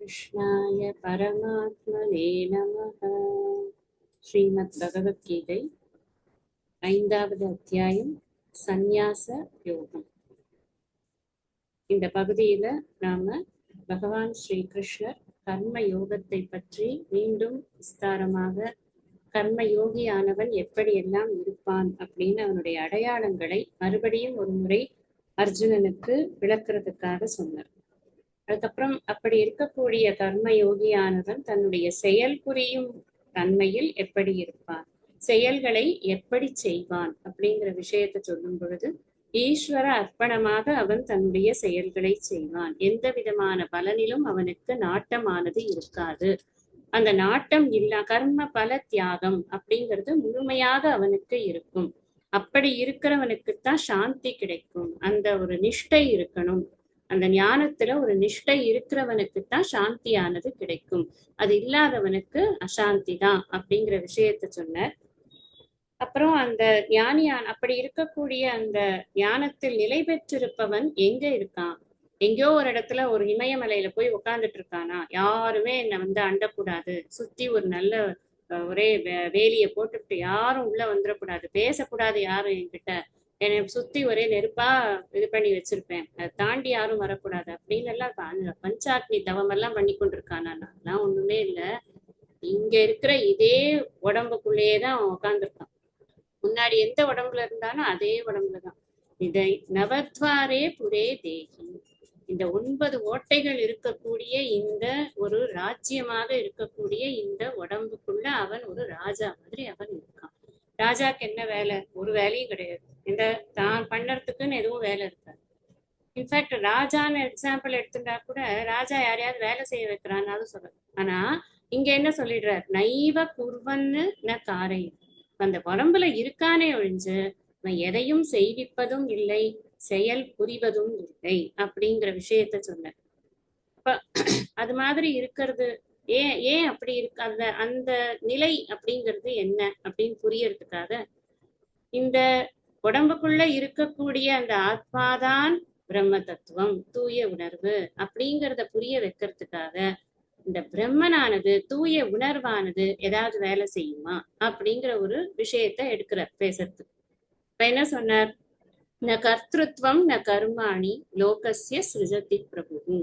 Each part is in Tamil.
கிருஷ்ணாய பரமாத்மனே நமः. ஸ்ரீமத் பகவத்கீதை 5வது அத்தியாயம் சந்நியாச யோகம். இந்த பகுதியில நாம பகவான் ஸ்ரீ கிருஷ்ணர் கர்ம யோகத்தை பற்றி மீண்டும் விஸ்தாரமாக கர்ம யோகியானவன் எப்படியெல்லாம் இருப்பான் அப்படின்னு அவனுடைய அடையாளங்களை மறுபடியும் ஒரு முறை அர்ஜுனனுக்கு விளக்குறதுக்காக சொன்னார். அதுக்கப்புறம் அப்படி இருக்கக்கூடிய கர்ம யோகியானவன் தன்னுடைய செயல் புரியும் தன்மையில் எப்படி இருப்பான், செயல்களை எப்படி செய்வான் அப்படிங்கிற விஷயத்தை சொல்லும் பொழுது ஈஸ்வர அர்ப்பணமாக அவன் தன்னுடைய செயல்களை செய்வான். எந்த விதமான பலனிலும் அவனுக்கு நாட்டமானது இருக்காது. அந்த நாட்டம் கர்ம பல தியாகம் அப்படிங்கிறது முழுமையாக அவனுக்கு இருக்கும். அப்படி இருக்கிறவனுக்குத்தான் சாந்தி கிடைக்கும். அந்த ஒரு நிஷ்டை இருக்கணும். அந்த ஞானத்துல ஒரு நிஷ்டை இருக்கிறவனுக்குத்தான் சாந்தியானது கிடைக்கும். அது இல்லாதவனுக்கு அசாந்தி தான் அப்படிங்கிற விஷயத்த சொன்னார். அப்புறம் அந்த அப்படி இருக்கக்கூடிய அந்த ஞானத்தில் நிலை பெற்றிருப்பவன் எங்க இருக்கான்? எங்கேயோ ஒரு இடத்துல ஒரு இமயமலையில போய் உட்கார்ந்துட்டு இருக்கானா? யாருமே என்னை அண்டக்கூடாது, சுத்தி ஒரு நல்ல ஒரே வேலியை போட்டுக்கிட்டு யாரும் உள்ள வந்துடக்கூடாது, பேசக்கூடாது யாரும் என்கிட்ட, என்னை சுத்தி ஒரே நெருப்பா இது பண்ணி வச்சிருப்பேன், அதை தாண்டி யாரும் வரக்கூடாது அப்படின்னு எல்லாம் பஞ்சாக்னி தவம் எல்லாம் பண்ணி கொண்டிருக்கானா? நான் ஒண்ணுமே இல்லை. இங்க இருக்கிற இதே உடம்புக்குள்ளேயேதான் அவன் உட்காந்துருக்கான். முன்னாடி எந்த உடம்புல இருந்தாலும் அதே உடம்புலதான். இதை நவத்வாரே புரே தேகி, இந்த 9 ஓட்டைகள் இருக்கக்கூடிய இந்த ஒரு ராஜ்யமாக இருக்கக்கூடிய இந்த உடம்புக்குள்ள அவன் ஒரு ராஜா மாதிரி அவன் இருக்கான். ராஜாக்கு என்ன வேலை? ஒரு வேலையும் கிடையாது. இந்த தான் பண்ணறதுக்குன்னு எதுவும் வேலை இருக்காது. இன்ஃபேக்ட் ராஜான்னு எக்ஸாம்பிள் எடுத்துட்டா கூட ராஜா யாரையாவது வேலை செய்ய வைக்கிறான்னு அது சொல்றது. ஆனா இங்க என்ன சொல்லிடுறார்? நைவ குர்வன்னு ந காரை, அந்த உடம்புல இருக்கானே ஒழிஞ்சு எதையும் செய்விப்பதும் இல்லை, செயல் புரிவதும் இல்லை அப்படிங்கிற விஷயத்த சொன்ன. அப்ப அது மாதிரி இருக்கிறது ஏன் அப்படி இருக்கு? அந்த நிலை அப்படிங்கிறது என்ன அப்படின்னு புரியறதுக்காக இந்த உடம்புக்குள்ள இருக்கக்கூடிய அந்த ஆத்மாதான் பிரம்ம தத்துவம், தூய உணர்வு அப்படிங்கிறத புரிய வைக்கிறதுக்காக இந்த பிரம்மனானது, தூய உணர்வானது ஏதாவது வேலை செய்யுமா அப்படிங்கிற ஒரு விஷயத்த எடுக்கிறார் பேசுறதுக்கு. இப்ப என்ன சொன்னார்? ந கர்த்திருவம் ந கர்மாணி லோகஸ்ய சிருஜதி பிரபு.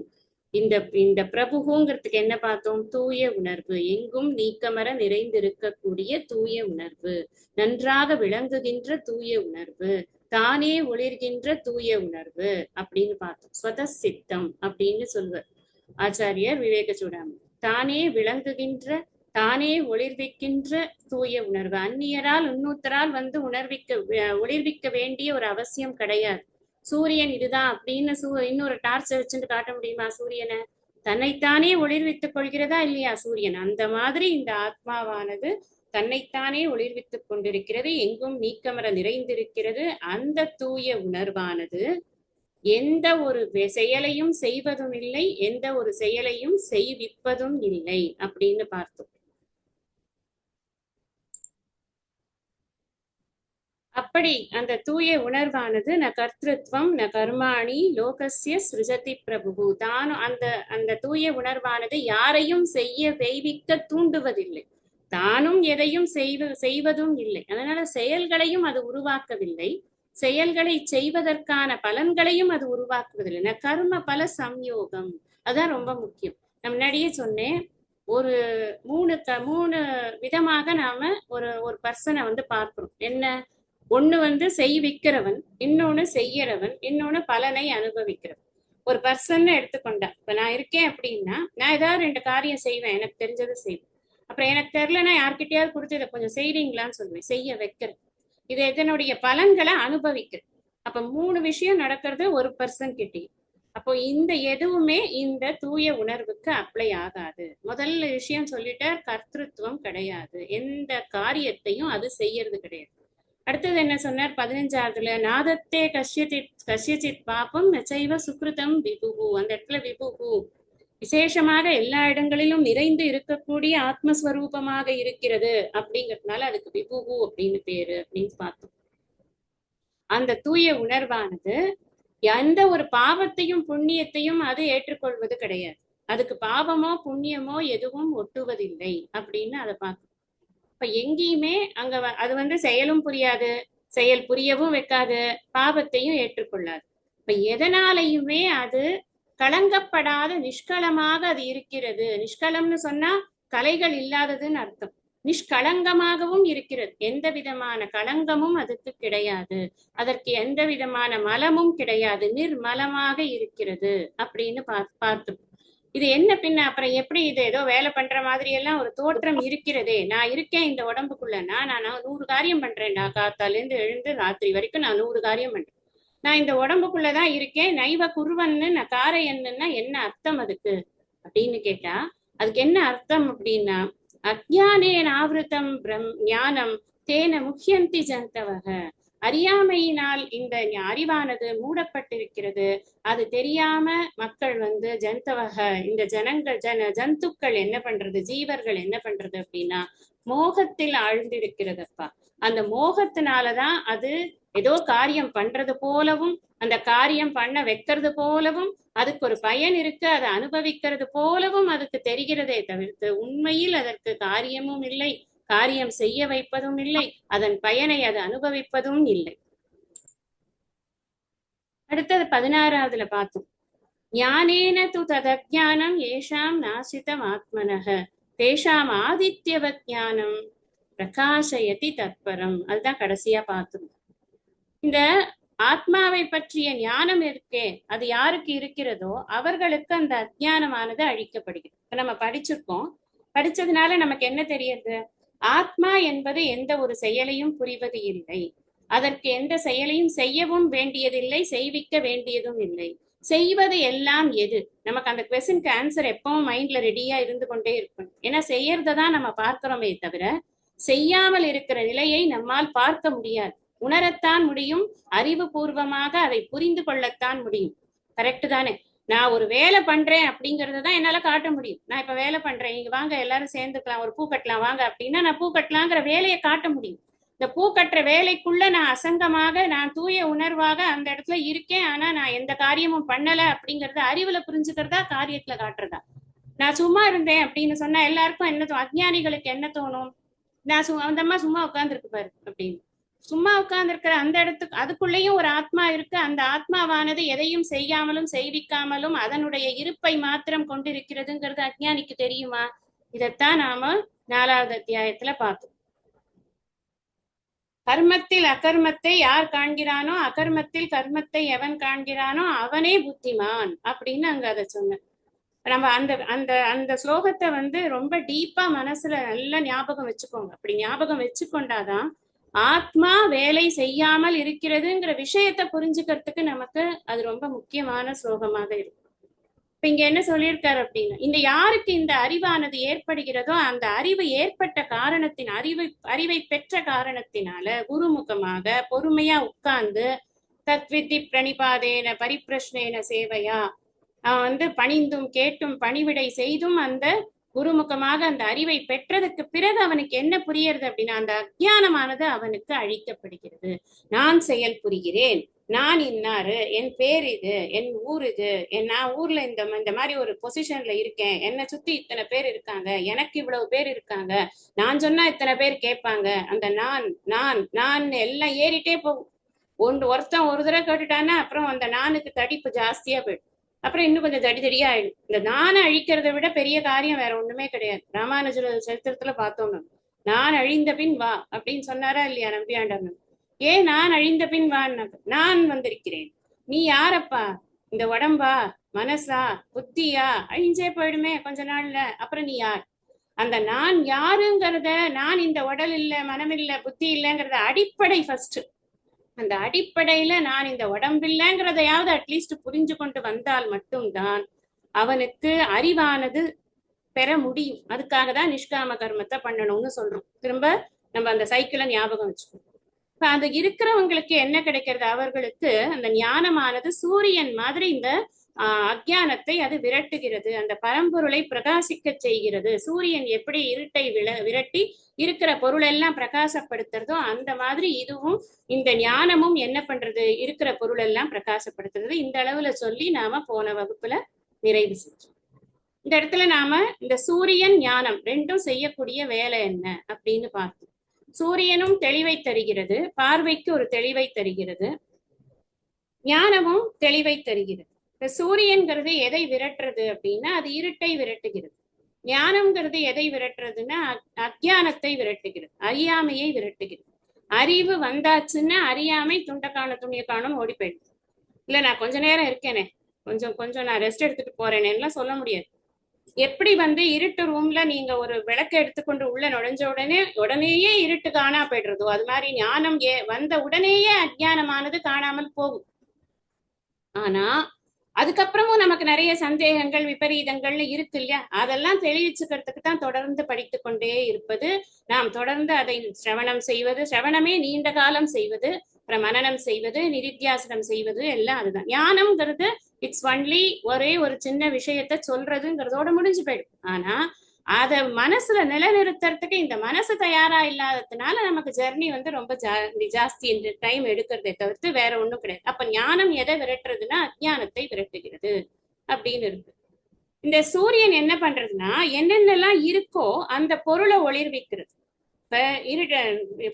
இந்த பிரபுங்கிறதுக்கு என்ன பார்த்தோம்? தூய உணர்வு, எங்கும் நீக்கமர நிறைந்திருக்கக்கூடிய தூய உணர்வு, நன்றாக விளங்குகின்ற தூய உணர்வு, தானே ஒளிர்கின்ற தூய உணர்வு அப்படின்னு பார்த்தோம். ஸ்வத சித்தம் அப்படின்னு சொல்வர் ஆச்சாரியர் விவேக சூடாமணி. தானே விளங்குகின்ற, தானே ஒளிர்விக்கின்ற தூய உணர்வு. அந்நியரால் இன்னொருத்தரால் ஒளிர்விக்க வேண்டிய ஒரு அவசியம் கிடையாது. சூரியன் இதுதான் அப்படின்னு இன்னொரு டார்ச் வச்சுட்டு காட்ட முடியுமா சூரியனை? தன்னைத்தானே ஒளிர்வித்துக் கொள்கிறதா இல்லையா சூரியன்? அந்த மாதிரி இந்த ஆத்மாவானது தன்னைத்தானே ஒளிர்வித்துக் கொண்டிருக்கிறது, எங்கும் நீக்கமர நிறைந்திருக்கிறது. அந்த தூய உணர்வானது எந்த ஒரு செயலையும் செய்வதும் இல்லை, எந்த ஒரு செயலையும் செய்விப்பதும் இல்லை அப்படின்னு பார்த்தோம். அப்படி அந்த தூய உணர்வானது ந கர்த்திருவம் ந கர்மாணி லோகஸ்ய சிருஜதி பிரபு. தானும் அந்த தூய உணர்வானது யாரையும் செய்விக்க தூண்டுவதில்லை, தானும் எதையும் செய்வதும் இல்லை. அதனால செயல்களையும் அது உருவாக்கவில்லை, செயல்களை செய்வதற்கான பலன்களையும் அது உருவாக்குவதில்லை. கர்ம பல சம்யோகம் அதான் ரொம்ப முக்கியம். நான் முன்னாடியே சொன்னேன், ஒரு மூணு விதமாக நாம ஒரு பர்சனை பார்க்கிறோம். என்ன? ஒண்ணு செய்விக்கிறவன், இன்னொன்னு செய்யறவன், இன்னொன்னு பலனை அனுபவிக்கிறவன். ஒரு பர்சன் எடுத்துக்கொண்டா, இப்ப நான் இருக்கேன் அப்படின்னா நான் ஏதாவது 2 காரியம் செய்வேன், எனக்கு தெரிஞ்சதை செய்வேன். அப்புறம் எனக்கு தெரியலன்னா யார்கிட்டயாவது கொடுத்து இதை கொஞ்சம் செய்றீங்களான்னு சொல்லுவேன், செய்ய வைக்கிறேன். இது இதனுடைய பலன்களை அனுபவிக்கிறேன். அப்ப 3 விஷயம் நடக்கிறது ஒரு பர்சன் கிட்டே. அப்போ இந்த எதுவுமே இந்த தூய உணர்வுக்கு அப்ளை ஆகாது. முதல் விஷயம் சொல்லிட்ட, கர்த்திருவம் கிடையாது, எந்த காரியத்தையும் அது செய்யறது கிடையாது. அடுத்தது என்ன சொன்னார் 15வதுல? நாதத்தே கஷ்யசித் பாபம் நச்சைவ சுக்ருதம் விபுகு. அந்த இடத்துல விபுகு விசேஷமாக எல்லா இடங்களிலும் நிறைந்து இருக்கக்கூடிய ஆத்மஸ்வரூபமாக இருக்கிறது அப்படிங்கிறதுனால அதுக்கு விபுகு அப்படின்னு பேரு அப்படின்னு பார்த்தோம். அந்த தூய உணர்வானது எந்த ஒரு பாவத்தையும் புண்ணியத்தையும் அது ஏற்றுக்கொள்வது கிடையாது. அதுக்கு பாவமோ புண்ணியமோ எதுவும் ஒட்டுவதில்லை அப்படின்னு அதை பார்க்கணும். இப்ப எங்கேயுமே அங்க அது செயலும் புரியாது, செயல் புரியவும் வைக்காது, பாவத்தையும் ஏற்றுக்கொள்ளாது. இப்ப எதனாலையுமே அது களங்கப்படாத நிஷ்களமாக அது இருக்கிறது. நிஷ்களம்னு சொன்னா கலைகள் இல்லாததுன்னு அர்த்தம். நிஷ்களங்கமாகவும் இருக்கிறது. எந்த விதமான களங்கமும் அதுக்கு கிடையாது, அதற்கு எந்த விதமான மலமும் கிடையாது, நிர்மலமாக இருக்கிறது அப்படின்னு பார்த்து இது என்ன பின்ன அப்புறம் எப்படி இது ஏதோ வேலை பண்ற மாதிரி எல்லாம் ஒரு தோற்றம் இருக்கிறதே. நான் இருக்கேன் இந்த உடம்புக்குள்ளனா, நான் 100 காரியம் பண்றேன். நான் காத்தால இருந்து எழுந்து ராத்திரி வரைக்கும் நான் 100 காரியம் பண்றேன். நான் இந்த உடம்புக்குள்ளதான் இருக்கேன். நைவ குருவன்னு நான் காரையன்னுன்னா என்ன அர்த்தம் அதுக்கு அப்படின்னு கேட்டா, அதுக்கு என்ன அர்த்தம் அப்படின்னா, அஜ்ஞானேன ஆவிருத்தம் ஞானம் தேன முக்கியந்தி ஜந்தவக. அறியாமையினால் இந்த அறிவானது மூடப்பட்டிருக்கிறது. அது தெரியாம மக்கள் ஜந்தவக இந்த ஜந்துக்கள் என்ன பண்றது, ஜீவர்கள் என்ன பண்றது அப்படின்னா மோகத்தில் ஆழ்ந்திருக்கிறதப்பா. அந்த மோகத்தினாலதான் அது ஏதோ காரியம் பண்றது போலவும், அந்த காரியம் பண்ண வைக்கிறது போலவும், அதுக்கு ஒரு பயன் இருக்கு, அதை அனுபவிக்கிறது போலவும் அதுக்கு தெரிகிறதே தவிர்த்து உண்மையில் அதற்கு காரியமும் இல்லை, காரியம் செய்ய வைப்பதும் இல்லை, அதன் பயனை அது அனுபவிப்பதும் இல்லை. அடுத்தது 16வதுல பார்த்தோம். ஞானேன து ததஜ்ஞானம் ஏஷாம் நாசிதம் ஆத்மனக தேஷாம் ஆதித்யவத் ஞானம் பிரகாசயதி தத்பரம். அதுதான் கடைசியா பார்த்தோம். இந்த ஆத்மாவை பற்றிய ஞானம் இருக்கே, அது யாருக்கு இருக்கிறதோ அவர்களுக்கு அந்த அஜ்ஞானமானது அழிக்கப்படுகிறது. நம்ம படிச்சிருக்கோம். படிச்சதுனால நமக்கு என்ன தெரியுது? ஆத்மா என்பது எந்த ஒரு செயலையும் புரிவது இல்லை, அதற்கு எந்த செயலையும் செய்யவும் வேண்டியதில்லை, செய்விக்க வேண்டியதும் இல்லை. செய்வது எல்லாம் எது? நமக்கு அந்த கொஸ்டினுக்கு ஆன்சர் எப்பவும் மைண்ட்ல ரெடியா இருந்து கொண்டே இருக்கும். ஏன்னா செய்யறதான் நம்ம பார்க்கிறோமே தவிர செய்யாமல் இருக்கிற நிலையை நம்மால் பார்க்க முடியாது. உணரத்தான் முடியும், அறிவு பூர்வமாக அதை புரிந்து கொள்ளத்தான் முடியும். கரெக்டு தானே? நான் ஒரு வேலை பண்றேன் அப்படிங்கறதான் என்னால காட்ட முடியும். நான் இப்ப வேலை பண்றேன், நீங்க வாங்க எல்லாரும் சேர்ந்துக்கலாம், ஒரு பூ கட்டலாம் வாங்க அப்படின்னா நான் பூ கட்டலாங்கிற வேலையை காட்ட முடியும். இந்த பூ கட்டுற வேலைக்குள்ள நான் அசங்கமாக, நான் தூய உணர்வாக அந்த இடத்துல இருக்கேன். ஆனா நான் எந்த காரியமும் பண்ணல அப்படிங்கறத அறிவுல புரிஞ்சுக்கிறதா, காரியத்துல காட்டுறதா? நான் சும்மா இருந்தேன் அப்படின்னு சொன்னா எல்லாருக்கும் என்ன தோணும்? அஜ்ஞானிகளுக்கு என்ன தோணும்? நான் அந்த அம்மா சும்மா உட்கார்ந்துருக்கு பாரு அப்படின்னு. சும்மா உட்கார்ந்துருக்கிற அந்த இடத்துக்கு அதுக்குள்ளேயும் ஒரு ஆத்மா இருக்கு. அந்த ஆத்மாவானது எதையும் செய்யாமலும் செய்விக்காமலும் அதனுடைய இருப்பை மாத்திரம் கொண்டிருக்கிறதுங்கிறது அஜ்ஞானிக்கு தெரியுமா? இதைத்தான் நாம 4வது அத்தியாயத்துல பார்த்தோம். கர்மத்தில் அகர்மத்தை யார் காண்கிறானோ, அகர்மத்தில் கர்மத்தை எவன் காண்கிறானோ அவனே புத்திமான் அப்படின்னு அங்க அதை சொன்ன. நம்ம அந்த அந்த அந்த ஸ்லோகத்தை ரொம்ப டீப்பா மனசுல நல்லா ஞாபகம் வச்சுக்கோங்க. அப்படி ஞாபகம் வச்சுக்கொண்டாதான் ஆத்மா வேலை செய்யாமல் இருக்கிறதுங்கிற விஷயத்த புரிஞ்சுக்கிறதுக்கு நமக்கு அது ரொம்ப முக்கியமான ஸ்லோகமாக இருக்கும். இப்ப இங்க என்ன சொல்லியிருக்காரு அப்படின்னா, இந்த யாருக்கு இந்த அறிவானது ஏற்படுகிறதோ அந்த அறிவு ஏற்பட்ட காரணத்தின் அறிவை பெற்ற காரணத்தினால குருமுகமாக பொறுமையா உட்கார்ந்து தத்வித்தி பிரணிபாதேன பரிப்பிரஷ்னேன சேவையா அவன் பணிந்தும் கேட்டும் பணிவிடை செய்தும் அந்த குருமுகமாக அந்த அறிவை பெற்றதுக்கு பிறகு அவனுக்கு என்ன புரியுறது அப்படின்னா, அந்த அஜ்ஞானமானது அவனுக்கு அழிக்கப்படுகிறது. நான் செயல் புரிகிறேன், நான் இன்னாரு, என் பேர் இது, என் ஊர் இது, நான் ஊர்ல இந்த மாதிரி ஒரு பொசிஷன்ல இருக்கேன், என்னை சுத்தி இத்தனை பேர் இருக்காங்க, எனக்கு இவ்வளவு பேர் இருக்காங்க, நான் சொன்னா இத்தனை பேர் கேட்பாங்க, அந்த நான் நான் நான் எல்லாம் ஏறிட்டே போகும். ஒருத்தன் ஒரு தடவை கேட்டுட்டான்னா அப்புறம் அந்த நானுக்கு தடிப்பு ஜாஸ்தியா போயிடும். அப்புறம் இன்னும் கொஞ்சம் தடிதடியா ஆயிடும். இந்த நானை அழிக்கிறத விட பெரிய காரியம் வேற ஒண்ணுமே கிடையாது. ராமானுஜர் சரித்திரத்துல பார்த்தோம்னா, நான் அழிந்த பின் வா அப்படின்னு சொன்னாரா இல்லையா நம்பியாண்டவன்? ஏன் நான் அழிந்த பின் வான்னு? நான் வந்திருக்கிறேன், நீ யாரப்பா? இந்த உடம்பா, மனசா, புத்தியா? அழிஞ்சே போயிடுமே கொஞ்ச நாள்ல. அப்புறம் நீ யார்? அந்த நான் யாருங்கிறத, நான் இந்த உடல் இல்லை, மனம் இல்லை, புத்தி இல்லைங்கிறத அடிப்படை ஃபர்ஸ்ட். அந்த அடிப்படையில நான் இந்த உடம்பில்லைங்கிறதையாவது அட்லீஸ்ட் புரிஞ்சு கொண்டு வந்தால் மட்டும்தான் அவனுக்கு அறிவானது பெற முடியும். அதுக்காக தான் நிஷ்காம கர்மத்தை பண்ணணும்னு சொல்றோம். திரும்ப நம்ம அந்த சைக்கிளை ஞாபகம் வச்சுக்கணும். இப்ப அது இருக்கிறவங்களுக்கு என்ன கிடைக்கிறது? அவர்களுக்கு அந்த ஞானமானது சூரியன் மாதிரி இந்த அஜ்ஞானத்தை அது விரட்டுகிறது, அந்த பரம்பொருளை பிரகாசிக்க செய்கிறது. சூரியன் எப்படி இருட்டை விரட்டி இருக்கிற பொருள் எல்லாம் பிரகாசப்படுத்துறதோ அந்த மாதிரி இதுவும் இந்த ஞானமும் என்ன பண்றது? இருக்கிற பொருள் எல்லாம் பிரகாசப்படுத்துறது. இந்த அளவுல சொல்லி நாம போன வகுப்புல நிறைவு செஞ்சோம். இந்த இடத்துல நாம இந்த சூரியன் ஞானம் ரெண்டும் செய்யக்கூடிய வேலை என்ன அப்படின்னு பார்த்தோம். சூரியனும் தெளிவை தருகிறது, பார்வைக்கு ஒரு தெளிவை தருகிறது, ஞானமும் தெளிவை தருகிறது. இப்ப சூரியன்கிறது எதை விரட்டுறது அப்படின்னா அது இருட்டை விரட்டுகிறது. ஞானம்ங்கிறது எதை விரட்டுறதுன்னா அஜ்ஞானத்தை விரட்டுகிறது, அறியாமையை விரட்டுகிறது. அறிவு வந்தாச்சுன்னா அறியாமை துண்டக்கான துணிய காணும் ஓடி போயிடுது. இல்ல நான் கொஞ்ச நேரம் இருக்கேனே, கொஞ்சம் நான் ரெஸ்ட் எடுத்துட்டு போறேனேன்னு சொல்ல முடியாது. எப்படி இருட்டு ரூம்ல நீங்க ஒரு விளக்கு எடுத்துக்கொண்டு உள்ள நுழைஞ்ச உடனேயே இருட்டு காணா போயிடுறதோ அது மாதிரி ஞானம் வந்த உடனேயே அஜ்ஞானமானது காணாமல் போகும். ஆனா அதுக்கப்புறமும் நமக்கு நிறைய சந்தேகங்கள் விபரீதங்கள்னு இருக்கு இல்லையா, அதெல்லாம் தெளிவிச்சுக்கிறதுக்கு தான் தொடர்ந்து படித்து கொண்டே இருப்பது, நாம் தொடர்ந்து அதை சிரவணம் செய்வது, சிரவணமே நீண்ட காலம் செய்வது, அப்புறம் மனனம் செய்வது, நிதித்தியாசனம் செய்வது, எல்லாம் அதுதான். ஞானம்ங்கிறது இட்ஸ் ஒன்லி ஒரே ஒரு சின்ன விஷயத்த சொல்றதுங்கிறதோட முடிஞ்சு போயிடும். ஆனா அத மனசுல நிலைநிறுத்துறதுக்கு இந்த மனசு தயாரா இல்லாததுனால நமக்கு ஜெர்னி ரொம்ப ஜாஸ்தி டைம் எடுக்கிறதே தவிர்த்து வேற ஒண்ணும் கிடையாது. அப்ப ஞானம் எதை விரட்டுறதுன்னா அஜ்ஞானத்தை விரட்டுகிறது அப்படின்னு இருக்கு. இந்த சூரியன் என்ன பண்றதுன்னா என்னென்னலாம் இருக்கோ அந்த பொருளை ஒளிர்விக்கிறது. இப்ப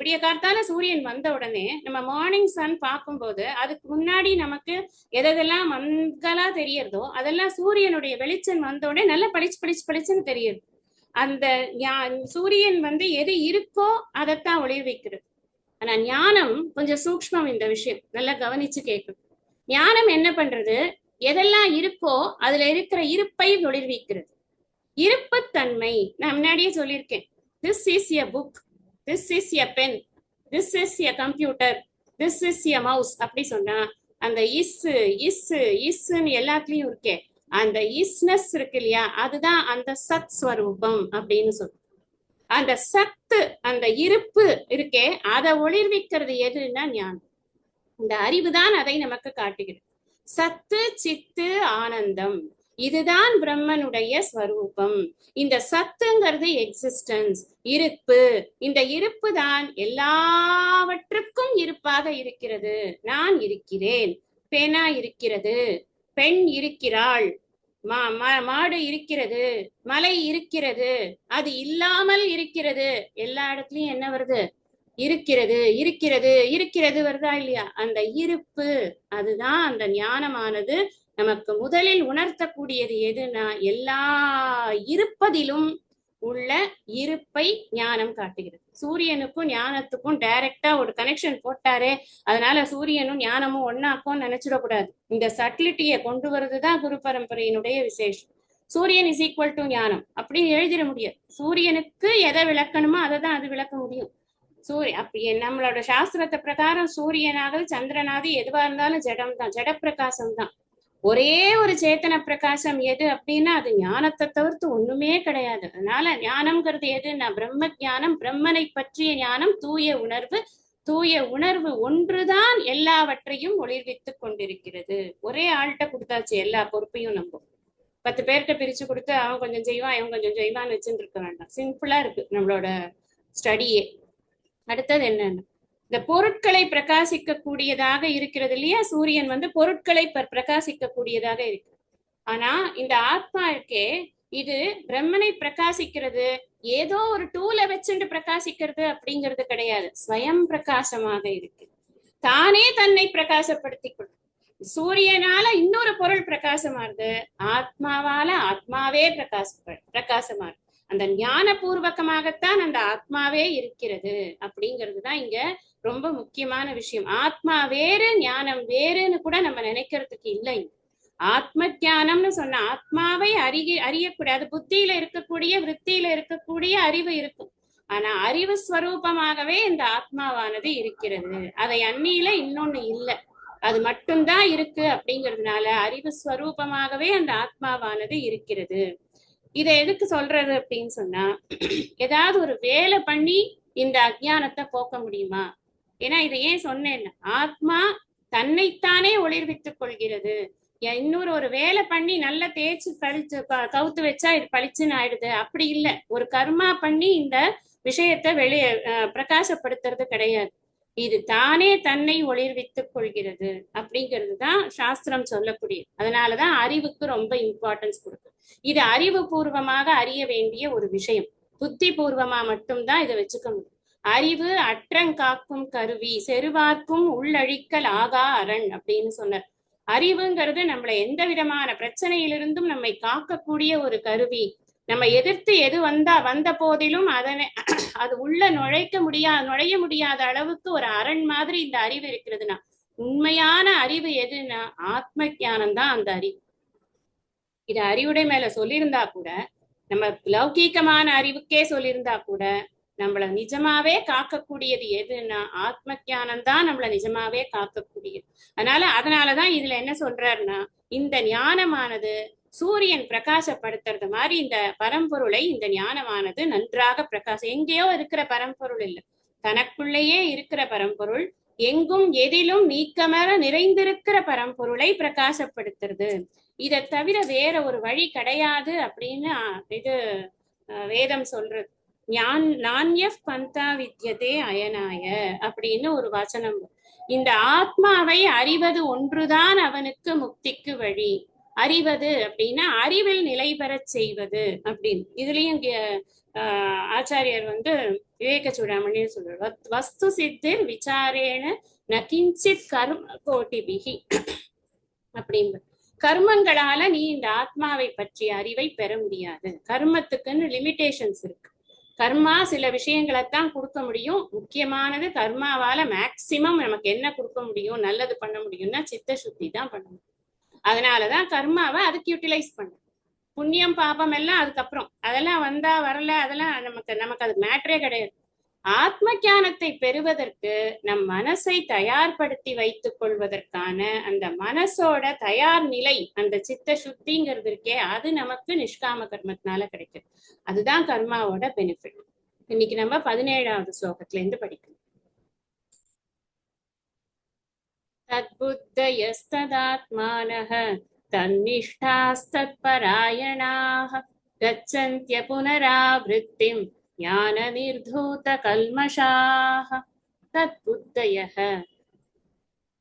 விடிய காலத்தால சூரியன் வந்த உடனே நம்ம மார்னிங் சன் பார்க்கும்போது அதுக்கு முன்னாடி நமக்கு எதெல்லாம் மங்களா தெரியறதோ அதெல்லாம் சூரியனுடைய வெளிச்சம் வந்த உடனே நல்லா பளிச்சுன்னு தெரியுது. அந்த சூரியன் எது இருக்கோ அதைத்தான் ஒளிர்விக்கிறது. ஆனா ஞானம் கொஞ்சம் சூக்ஷ்மம், இந்த விஷயம் நல்லா கவனிச்சு கேட்கணும். ஞானம் என்ன பண்றது, எதெல்லாம் இருக்கோ அதுல இருக்கிற இருப்பை ஒளிர்விக்கிறது. இருப்புத்தன்மை நான் முன்னாடியே சொல்லியிருக்கேன். This is a book, this is a pen, this is a computer, this is a mouse அப்படி சொன்னா அந்த இஸ்ன்னு எல்லாத்துலயும் இருக்கே அந்த இஸ்னஸ் இருக்கு இல்லையா, அதுதான் அந்த சத் ஸ்வரூபம் அப்படின்னு சொல்றோம். அந்த சத்து அந்த இருப்பு இருக்கே அதை ஒளிர்விக்கிறது எதுன்னா ஞானம். இந்த அறிவுதான் அதை நமக்கு காட்டுகிறது. சத்து சித்து ஆனந்தம் இதுதான் பிரம்மனுடைய ஸ்வரூபம். இந்த சத்துங்கிறது எக்ஸிஸ்டன்ஸ், இருப்பு. இந்த இருப்பு தான் எல்லாவற்றுக்கும் இருப்பாக இருக்கிறது. நான் இருக்கிறேன், பேனா இருக்கிறது, பெண் இருக்கிறாள், மாடு இருக்கிறது, மலை இருக்கிறது, அது இல்லாமல் இருக்கிறது. எல்லா இடத்துலயும் என்ன வருது, இருக்கிறது இருக்கிறது இருக்கிறது வருதா இல்லையா, அந்த இருப்பு. அதுதான் அந்த ஞானமானது நமக்கு முதலில் உணர்த்தக்கூடியது. எதுனா எல்லா இருப்பதிலும் உள்ள இருப்பை ஞானம் காட்டுகிறது. சூரியனுக்கும் ஞானத்துக்கும் டைரக்டா ஒரு கனெக்ஷன் போட்டாரே, அதனால சூரியனும் ஞானமும் ஒன்னாக்கும் நினைச்சிடக்கூடாது. இந்த சட்டிலிட்டியை கொண்டு வருதுதான் குரு பரம்பரையினுடைய விசேஷம். சூரியன் இஸ் ஈக்குவல் டு ஞானம் அப்படி எழுதிட முடியாது. சூரியனுக்கு எதை விளக்கணுமோ அதை தான் அது விளக்க முடியும். அப்படி நம்மளோட சாஸ்திரத்தை பிரகாரம் சூரியனாவது சந்திரனாவது எதுவா இருந்தாலும் ஜடம் தான், ஜட பிரகாசம் தான். ஒரே ஒரு சேத்தன பிரகாசம் எது அப்படின்னா அது ஞானத்தை தவிர்த்து ஒண்ணுமே கிடையாது. அதனால ஞானம்ங்கிறது எதுன்னா பிரம்ம ஞானம், பிரம்மனை பற்றிய ஞானம், தூய உணர்வு. தூய உணர்வு ஒன்றுதான் எல்லாவற்றையும் ஒளிர்வித்து கொண்டிருக்கிறது. ஒரே ஆள்கிட்ட கொடுத்தாச்சு எல்லா பொறுப்பையும். நம்ம 10 பேர்கிட்ட பிரிச்சு கொடுத்து அவன் கொஞ்சம் செய்வான் இவன் கொஞ்சம் செய்வான்னு வச்சுட்டு இருக்க வேண்டாம். சிம்பிளா இருக்கு நம்மளோட ஸ்டடியே. அடுத்தது என்னன்னா இந்த பொருட்களை பிரகாசிக்க கூடியதாக இருக்கிறது இல்லையா, சூரியன் பொருட்களை பிரகாசிக்க கூடியதாக இருக்கு. ஆனா இந்த ஆத்மா இருக்கே இது பிரம்மனை பிரகாசிக்கிறது ஏதோ ஒரு டூலை வச்சுட்டு பிரகாசிக்கிறது அப்படிங்கிறது கிடையாது. ஸ்வயம் பிரகாசமாக இருக்கு, தானே தன்னை பிரகாசப்படுத்திக் கொள்ளும். சூரியனால இன்னொரு பொருள் பிரகாசமாறுது, ஆத்மாவால ஆத்மாவே பிரகாசமா இருக்கு. அந்த ஞான பூர்வகமாகத்தான் அந்த ஆத்மாவே இருக்கிறது அப்படிங்கிறது தான் இங்க ரொம்ப முக்கியமான விஷயம். ஆத்மா வேறு ஞானம் வேறுன்னு கூட நம்ம நினைக்கிறதுக்கு இல்லை. ஆத்ம ஞானம்னு சொன்ன ஆத்மாவை அறியக்கூடாது. புத்தியில இருக்கக்கூடிய விருத்தியில இருக்கக்கூடிய அறிவு இருக்கும். ஆனா அறிவு ஸ்வரூபமாகவே இந்த ஆத்மாவானது இருக்கிறது. அதை அந்நியில இன்னொன்னு இல்லை, அது மட்டும்தான் இருக்கு. அப்படிங்கிறதுனால அறிவு ஸ்வரூபமாகவே அந்த ஆத்மாவானது இருக்கிறது. இதை எதுக்கு சொல்றது அப்படின்னு சொன்னா, ஏதாவது ஒரு வேலை பண்ணி இந்த அஜ்ஞானத்தை போக்க முடியுமா? ஏன்னா இதை ஏன் சொன்னேன்னா, ஆத்மா தன்னைத்தானே ஒளிர்வித்துக் கொள்கிறது. இன்னொரு ஒரு வேலை பண்ணி நல்லா தேய்ச்சி கழிச்சு கவுத்து வச்சா இது பளிச்சுன்னு ஆயிடுது அப்படி இல்லை. ஒரு கர்மா பண்ணி இந்த விஷயத்தை பிரகாசப்படுத்துறது கிடையாது. இது தானே தன்னை ஒளிர்வித்துக் கொள்கிறது அப்படிங்கிறது தான் சாஸ்திரம் சொல்லக்கூடியது. அதனாலதான் அறிவுக்கு ரொம்ப இம்பார்ட்டன்ஸ் கொடுக்கும். இது அறிவு பூர்வமாக அறிய வேண்டிய ஒரு விஷயம். புத்தி பூர்வமா மட்டும்தான் இதை வச்சுக்க முடியும். அறிவு அற்றங்காக்கும் கருவி, செருவார்க்கும் உள்ளழிக்கல் ஆகா அரண் அப்படின்னு சொன்னார். அறிவுங்கிறது நம்மளை எந்த விதமான பிரச்சனையிலிருந்தும் நம்மை காக்கக்கூடிய ஒரு கருவி. நம்ம எதிர்த்து எது வந்த போதிலும் அதனை அது உள்ள நுழைய முடியாத அளவுக்கு ஒரு அரண் மாதிரி இந்த அறிவு இருக்கிறதுனா, உண்மையான அறிவு எதுன்னா ஆத்ம ஞானம் தான் அந்த அறிவு. இது அறிவுடை மேல சொல்லியிருந்தா கூட, நம்ம லௌகீகமான அறிவுக்கே சொல்லியிருந்தா கூட, நம்மள நிஜமாவே காக்கக்கூடியது எதுன்னா ஆத்ம ஞானம் தான் நம்மள நிஜமாவே காக்கக்கூடியது. அதனாலதான் இதுல என்ன சொல்றாருன்னா, இந்த ஞானமானது சூரியன் பிரகாசப்படுத்துறது மாதிரி இந்த பரம்பொருளை இந்த ஞானமானது நன்றாக எங்கேயோ இருக்கிற பரம்பொருள் இல்லை, தனக்குள்ளேயே இருக்கிற பரம்பொருள், எங்கும் எதிலும் நீக்கமர நிறைந்திருக்கிற பரம்பொருளை பிரகாசப்படுத்துறது. இதை தவிர வேற ஒரு வழி கிடையாது அப்படின்னு இது வேதம் சொல்றது. நான்யப் பந்தா வித்யதே அயனாய அப்படின்னு ஒரு வசனம். இந்த ஆத்மாவை அறிவது ஒன்றுதான் அவனுக்கு முக்திக்கு வழி. அறிவது அப்படின்னா அறிவில் நிலை பெறச் செய்வது அப்படின்னு. இதுலயும் ஆச்சாரியர் விவேக சூடாமணி சொல்றார், வஸ்து சித்திர் விசாரேன நகிஞ்சித் கர்ம கோட்டிபிகி அப்படின்னு. கர்மங்களால நீ இந்த ஆத்மாவை பற்றிய அறிவை பெற முடியாது. கர்மத்துக்குன்னு லிமிடேஷன்ஸ் இருக்கு. கர்மா சில விஷயங்களைத்தான் கொடுக்க முடியும். முக்கியமானது கர்மாவால மேக்சிமம் நமக்கு என்ன கொடுக்க முடியும், நல்லது பண்ண முடியும்னா சித்த சுத்தி தான் பண்ண முடியும். அதனாலதான் கர்மாவை அதுக்கு யூட்டிலைஸ் பண்ண. புண்ணியம் பாபம் எல்லாம் அதுக்கப்புறம், அதெல்லாம் வந்தா வரல, அதெல்லாம் நமக்கு அது மேட்டரே கிடையாது. ஆத்ம ஞானத்தை பெறுவதற்கு நம் மனசை தயார்படுத்தி வைத்துக் கொள்வதற்கான அந்த மனசோட தயார் நிலை, அந்த சித்த சுத்திங்கிறது இருக்கே, அது நமக்கு நிஷ்காம கர்மத்தினால கிடைக்கும். அதுதான் கர்மாவோட பெனிஃபிட். இன்னைக்கு நம்ம 17வது ஸ்லோகத்துல இருந்து படிக்கணும். தத்புத்தயஸ்ததாத்மானஹ தன்னிஷ்டாஸ்தத்பராயணாஹ கச்சந்த்ய புனராவ்ருத்திம் ஞான நிர்தூத கல்மஷாஹ. தத்புத்தயஹ,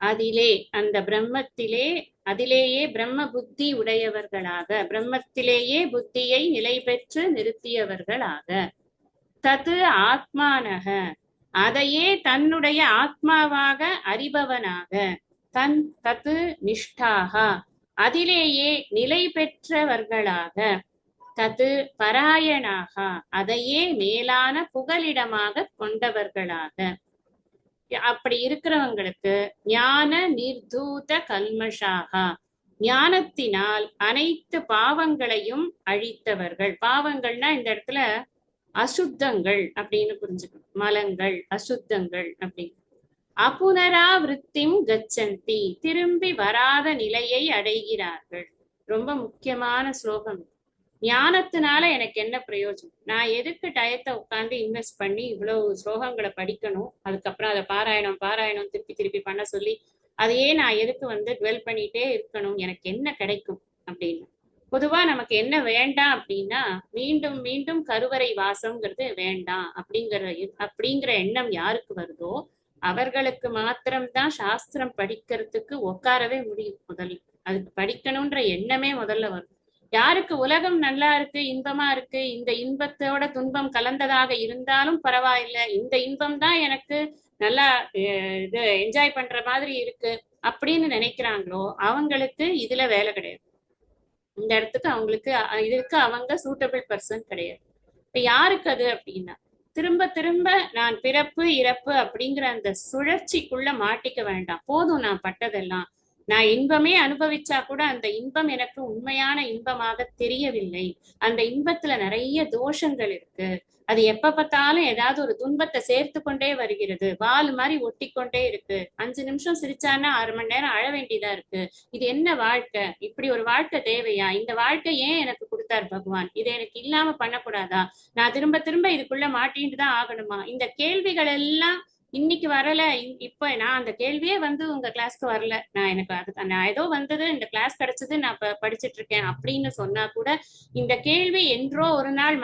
அதிலே அந்த பிரம்மத்திலே, அதிலேயே பிரம்ம புத்தி உடையவர்களாக, பிரம்மத்திலேயே புத்தியை நிலை பெற்று நிறுத்தியவர்களாக. தது ஆத்மானக, அதையே தன்னுடைய ஆத்மாவாக அறிபவனாக. தது நிஷ்டாக, அதிலேயே நிலை பெற்றவர்களாக. தது பராயணாக, அதையே மேலான புகலிடமாக கொண்டவர்களாக. அப்படி இருக்கிறவங்களுக்கு ஞான நிர்தூத கல்மஷாக, ஞானத்தினால் அனைத்து பாவங்களையும் அழித்தவர்கள். பாவங்கள்னா இந்த இடத்துல அசுத்தங்கள் அப்படின்னு புரிஞ்சுக்கணும். மலங்கள், அசுத்தங்கள் அப்படின்னு. அபுனராவிருத்திம் கச்சந்தி, திரும்பி வராத நிலையை அடைகிறார்கள். ரொம்ப முக்கியமான ஸ்லோகம். ஞானத்தினால எனக்கு என்ன பிரயோஜனம்? நான் எதுக்கு டயத்தை உட்காந்து இன்வெஸ்ட் பண்ணி இவ்வளவு ஸ்லோகங்களை படிக்கணும், அதுக்கப்புறம் அதை பாராயணம் திருப்பி பண்ண சொல்லி அதையே நான் எதுக்கு டுவெல் பண்ணிட்டே இருக்கணும்? எனக்கு என்ன கிடைக்கும் அப்படின்னு. பொதுவா நமக்கு என்ன வேண்டாம் அப்படின்னா, மீண்டும் மீண்டும் கருவறை வாசம்ங்கிறது வேண்டாம் அப்படிங்கிற எண்ணம் யாருக்கு வருதோ அவர்களுக்கு மாத்திரம்தான் சாஸ்திரம் படிக்கிறதுக்கு உட்காரவே முடியும். முதல்ல அதுக்கு படிக்கணும்ன்ற எண்ணமே முதல்ல வரும். யாருக்கு உலகம் நல்லா இருக்கு, இன்பமா இருக்கு, இந்த இன்பத்தோட துன்பம் கலந்ததாக இருந்தாலும் பரவாயில்லை, இந்த இன்பம் தான் எனக்கு நல்லா இது என்ஜாய் பண்ற மாதிரி இருக்கு அப்படின்னு நினைக்கிறாங்களோ அவங்களுக்கு இதுல வேலை கிடையாது. இந்த இடத்துக்கு அவங்களுக்கு இதுக்கு அவங்க சூட்டபிள் பர்சன் கிடையாது. இப்ப யாருக்கு அது அப்படின்னா, திரும்ப திரும்ப நான் பிறப்பு இறப்பு அப்படிங்கிற அந்த சுழற்சிக்குள்ள மாட்டிக்க வேண்டாம். போதும், நான் பட்டதெல்லாம், நான் இன்பமே அனுபவிச்சா கூட அந்த இன்பம் எனக்கு உண்மையான இன்பமாக தெரியவில்லை, அந்த இன்பத்துல நிறைய தோஷங்கள் இருக்கு, அது எப்ப பார்த்தாலும் ஏதாவது ஒரு துன்பத்தை சேர்த்து கொண்டே வருகிறது, வால் மாதிரி ஒட்டி கொண்டே இருக்கு, 5 நிமிஷம் சிரிச்சான்னா 6 மணி நேரம் அழ வேண்டியதா இருக்கு, இது என்ன வாழ்க்கை? இப்படி ஒரு வாழ்க்கை தேவையா? இந்த வாழ்க்கை ஏன் எனக்கு கொடுத்தார் பகவான்? இதை எனக்கு இல்லாம பண்ணக்கூடாதா? நான் திரும்ப திரும்ப இதுக்குள்ள மாட்டிட்டு தான் ஆகணுமா? இந்த கேள்விகள் எல்லாம் இன்னைக்கு வரல, இப்ப நான் அந்த கேள்வியே வந்து உங்க கிளாஸ்க்கு வரல, நான் எனக்கு அது நான் ஏதோ வந்தது இந்த கிளாஸ் கிடைச்சது நான் படிச்சிட்டு இருக்கேன் அப்படின்னு சொன்னா கூட இந்த கேள்வி என்றோ ஒரு நாள்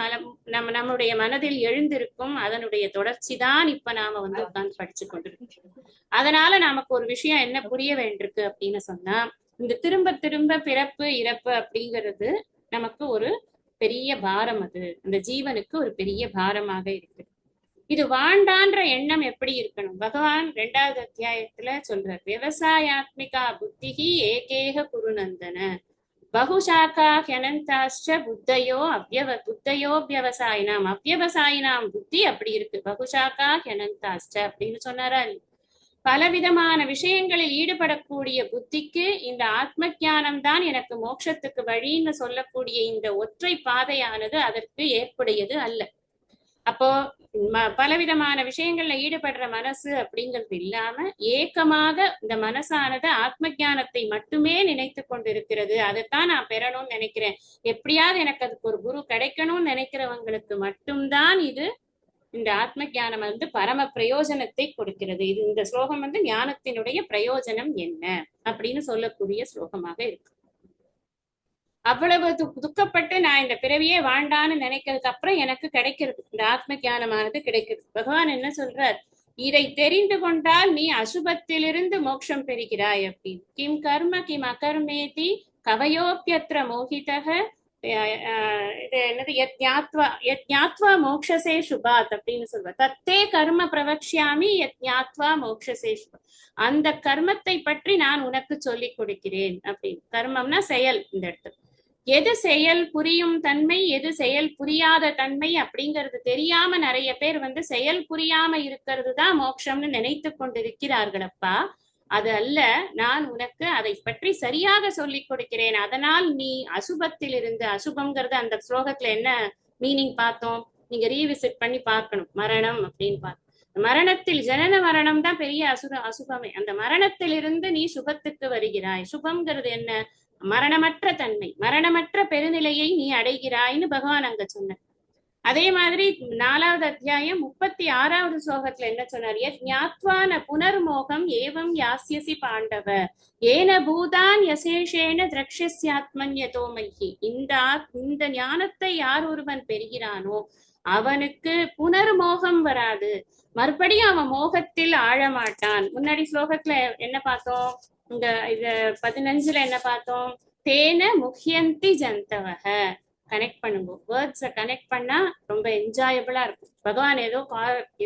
நம்முடைய மனதில் எழுந்திருக்கும். அதனுடைய தொடர்ச்சி தான் இப்ப நாம வந்து உட்கார்ந்து படிச்சு கொண்டிருக்கோம். அதனால நமக்கு ஒரு விஷயம் என்ன புரிய வேண்டியிருக்கு அப்படின்னு சொன்னா, இந்த திரும்ப திரும்ப பிறப்பு இறப்பு அப்படிங்கிறது நமக்கு ஒரு பெரிய பாரம். அது அந்த ஜீவனுக்கு ஒரு பெரிய பாரமாக இருக்கு. இது வாண்டான்ற எண்ணம் எப்படி இருக்கணும்? பகவான் 2வது அத்தியாயத்துல சொல்றார், விவசாயாத்மிகா புத்திஹி ஏகேக குருநந்தன பகுஷாக்கா ஹெனந்தாச்ச புத்தயோ விவசாயினாம். அவ்யவசாயினாம் புத்தி அப்படி இருக்கு. பகுஷாக்கா ஹெனந்தாச்ச அப்படின்னு சொன்னாரா? பலவிதமான விஷயங்களில் ஈடுபடக்கூடிய புத்திக்கு இந்த ஆத்ம ஞானம் தான் எனக்கு மோட்சத்துக்கு வழின்னு சொல்லக்கூடிய இந்த ஒற்றை பாதையானது அதற்கு ஏற்புடையது அல்ல. அப்போ பலவிதமான விஷயங்கள்ல ஈடுபடுற மனசு அப்படிங்கிறது இல்லாம ஏக்கமாக இந்த மனசானது ஆத்ம ஞானத்தை மட்டுமே நினைத்து கொண்டிருக்கிறது. அதைத்தான் நான் பெறணும்னு நினைக்கிறேன், எப்படியாவது எனக்கு அதுக்கு ஒரு குரு கிடைக்கணும்னு நினைக்கிறவங்களுக்கு மட்டும்தான் இது இந்த ஆத்ம ஞானம் வந்து பரம பிரயோஜனத்தை கொடுக்கிறது. இது இந்த ஸ்லோகம் வந்து ஞானத்தினுடைய பிரயோஜனம் என்ன அப்படின்னு சொல்லக்கூடிய ஸ்லோகமாக இருக்கு. அவ்வளவு துக்கப்பட்டு நான் இந்த பிறவியே வாழ்ந்தான்னு நினைக்கிறதுக்கு அப்புறம் எனக்கு கிடைக்கிறது, இந்த ஆத்ம ஞானமானது கிடைக்கிறது. பகவான் என்ன சொல்றார், இதை தெரிந்து கொண்டால் நீ அசுபத்திலிருந்து மோட்சம் பெறுகிறாய் அப்படின்னு. கிம் கர்ம கிம் அகர்மேதி கவயோப்பியத்ர மோகிதக இது என்னது யத்ஞாத்வா மோக்ஷசே சுபாத் அப்படின்னு சொல்வார். தத்தே கர்ம பிரவக்ஷ்யாமி யத்ஞாத்வா மோக்ஷசே சுபாத். அந்த கர்மத்தை பற்றி நான் உனக்கு சொல்லிக் கொடுக்கிறேன் அப்படின்னு. கர்மம்னா செயல். இந்த இடத்துல எது செயல் புரியும் தன்மை, எது செயல் புரியாத தன்மை அப்படிங்கிறது தெரியாம நிறைய பேர் வந்து செயல் புரியாம இருக்கிறது தான் மோட்சம்னு நினைத்து கொண்டிருக்கிறார்கள். அப்பா அது அல்ல, நான் உனக்கு அதை பற்றி சரியாக சொல்லிக் கொடுக்கிறேன். அதனால் நீ அசுபத்தில் இருந்து, அசுபம்ங்கிறது அந்த ஸ்லோகத்துல என்ன மீனிங் பார்த்தோம், நீங்க ரீவிசிட் பண்ணி பார்க்கணும். மரணம் அப்படின்னு பார்த்தோம். மரணத்தில் ஜனன மரணம் தான் பெரிய அசுபமே. அந்த மரணத்திலிருந்து நீ சுபத்துக்கு வருகிறாய். சுபம்ங்கிறது என்ன? மரணமற்ற தன்மை, மரணமற்ற பெருநிலையை நீ அடைகிறாய்னு பகவான் அங்க சொன்ன. அதே மாதிரி 4வது அத்தியாயம் 36வது ஸ்லோகத்துல என்ன சொன்னார், ஞாத்வான புனர்மோகம் ஏவம் யாஸ்யசி பாண்டவ ஏன பூதான் யசேஷேன திரக்ஷஸ்யாத்மன்யதோமயி. இந்த ஞானத்தை யார் ஒருவன் பெறுகிறானோ அவனுக்கு புனர்மோகம் வராது, மறுபடியும் அவன் மோகத்தில் ஆழமாட்டான். முன்னாடி ஸ்லோகத்துல என்ன பார்த்தோம், இங்க இத 15ல என்ன பார்த்தோம், தேன முஹ்யந்தி ஜந்தவக. கனெக்ட் பண்ணுவோம், வேர்ட்ஸை கனெக்ட் பண்ணா ரொம்ப என்ஜாயபிளா இருக்கும். பகவான் ஏதோ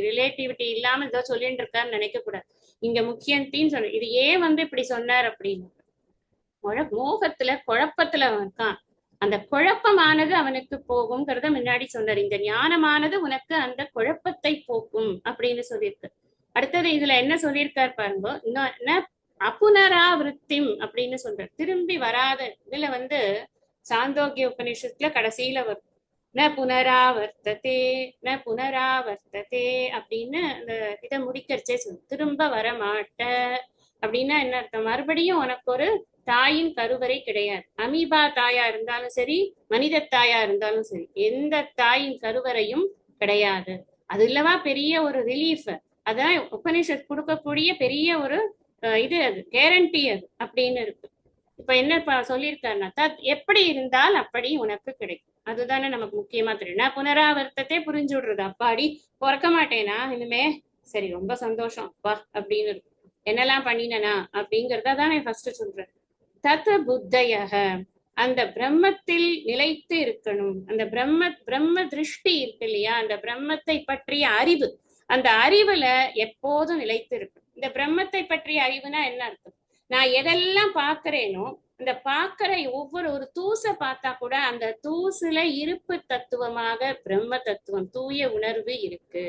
ரிலேட்டிவிட்டி இல்லாம ஏதோ சொல்லிட்டு இருக்காருன்னு நினைக்க கூடாது. இங்க முக்கியத்தின்னு சொல்ற, இது ஏன் வந்து இப்படி சொன்னார் அப்படின்னு, மோகத்துல குழப்பத்துல இருக்கான், அந்த குழப்பமானது அவனுக்கு போகும்ங்கிறத முன்னாடி சொன்னார். இந்த ஞானமானது உனக்கு அந்த குழப்பத்தை போக்கும் அப்படின்னு சொல்லியிருக்கு. அடுத்தது இதுல என்ன சொல்லியிருக்காரு பாருங்க, இன்னும் அபுனராவிருத்திம் அப்படின்னு சொல்றார், திரும்பி வராத. இதுல வந்து சாந்தோக்கிய உபநிஷத்துல கடைசியில வரும், ந புனராவர்த்ததே ந புனராவர்த்ததே அப்படின்னு அந்த இதை முடிக்கிறச்சே சொல்லு, திரும்ப வரமாட்ட அப்படின்னா என்ன அர்த்தம், மறுபடியும் உனக்கு ஒரு தாயின் கருவறை கிடையாது. அமீபா தாயா இருந்தாலும் சரி, மனித தாயா இருந்தாலும் சரி, எந்த தாயின் கருவறையும் கிடையாது. அது இல்லவா பெரிய ஒரு ரிலீஃப். அதான் உபநிஷத் கொடுக்கக்கூடிய பெரிய ஒரு இது, அது கேரண்டி அது அப்படின்னு இருக்கு. இப்ப என்ன சொல்லியிருக்காருன்னா, எப்படி இருந்தால் அப்படி உனக்கு கிடைக்கும், அதுதானே நமக்கு முக்கியமா தெரியும். நான் புனராவர்த்தத்தை புரிஞ்சு விடுறது, அப்பாடி பிறக்க மாட்டேனா இனிமே, சரி ரொம்ப சந்தோஷம் அப்பா அப்படின்னு இருக்கும், என்னெல்லாம் பண்ணினா அப்படிங்கிறத தானே ஃபர்ஸ்ட் சொல்றேன். தத் புத்தயக, அந்த பிரம்மத்தில் நிலைத்து இருக்கணும். அந்த பிரம்ம திருஷ்டி இருக்கு இல்லையா, அந்த பிரம்மத்தை பற்றிய அறிவு, அந்த அறிவுல எப்போதும் நிலைத்து இருக்கும். இந்த பிரம்மத்தை பற்றிய அறிவுனா என்ன அர்த்தம், நான் எதெல்லாம் பாக்குறேனோ அந்த பாக்குற ஒவ்வொரு ஒரு தூசை பார்த்தா கூட அந்த தூசுல இருப்பு தத்துவமாக பிரம்ம தத்துவம், தூய உணர்வு இருக்கு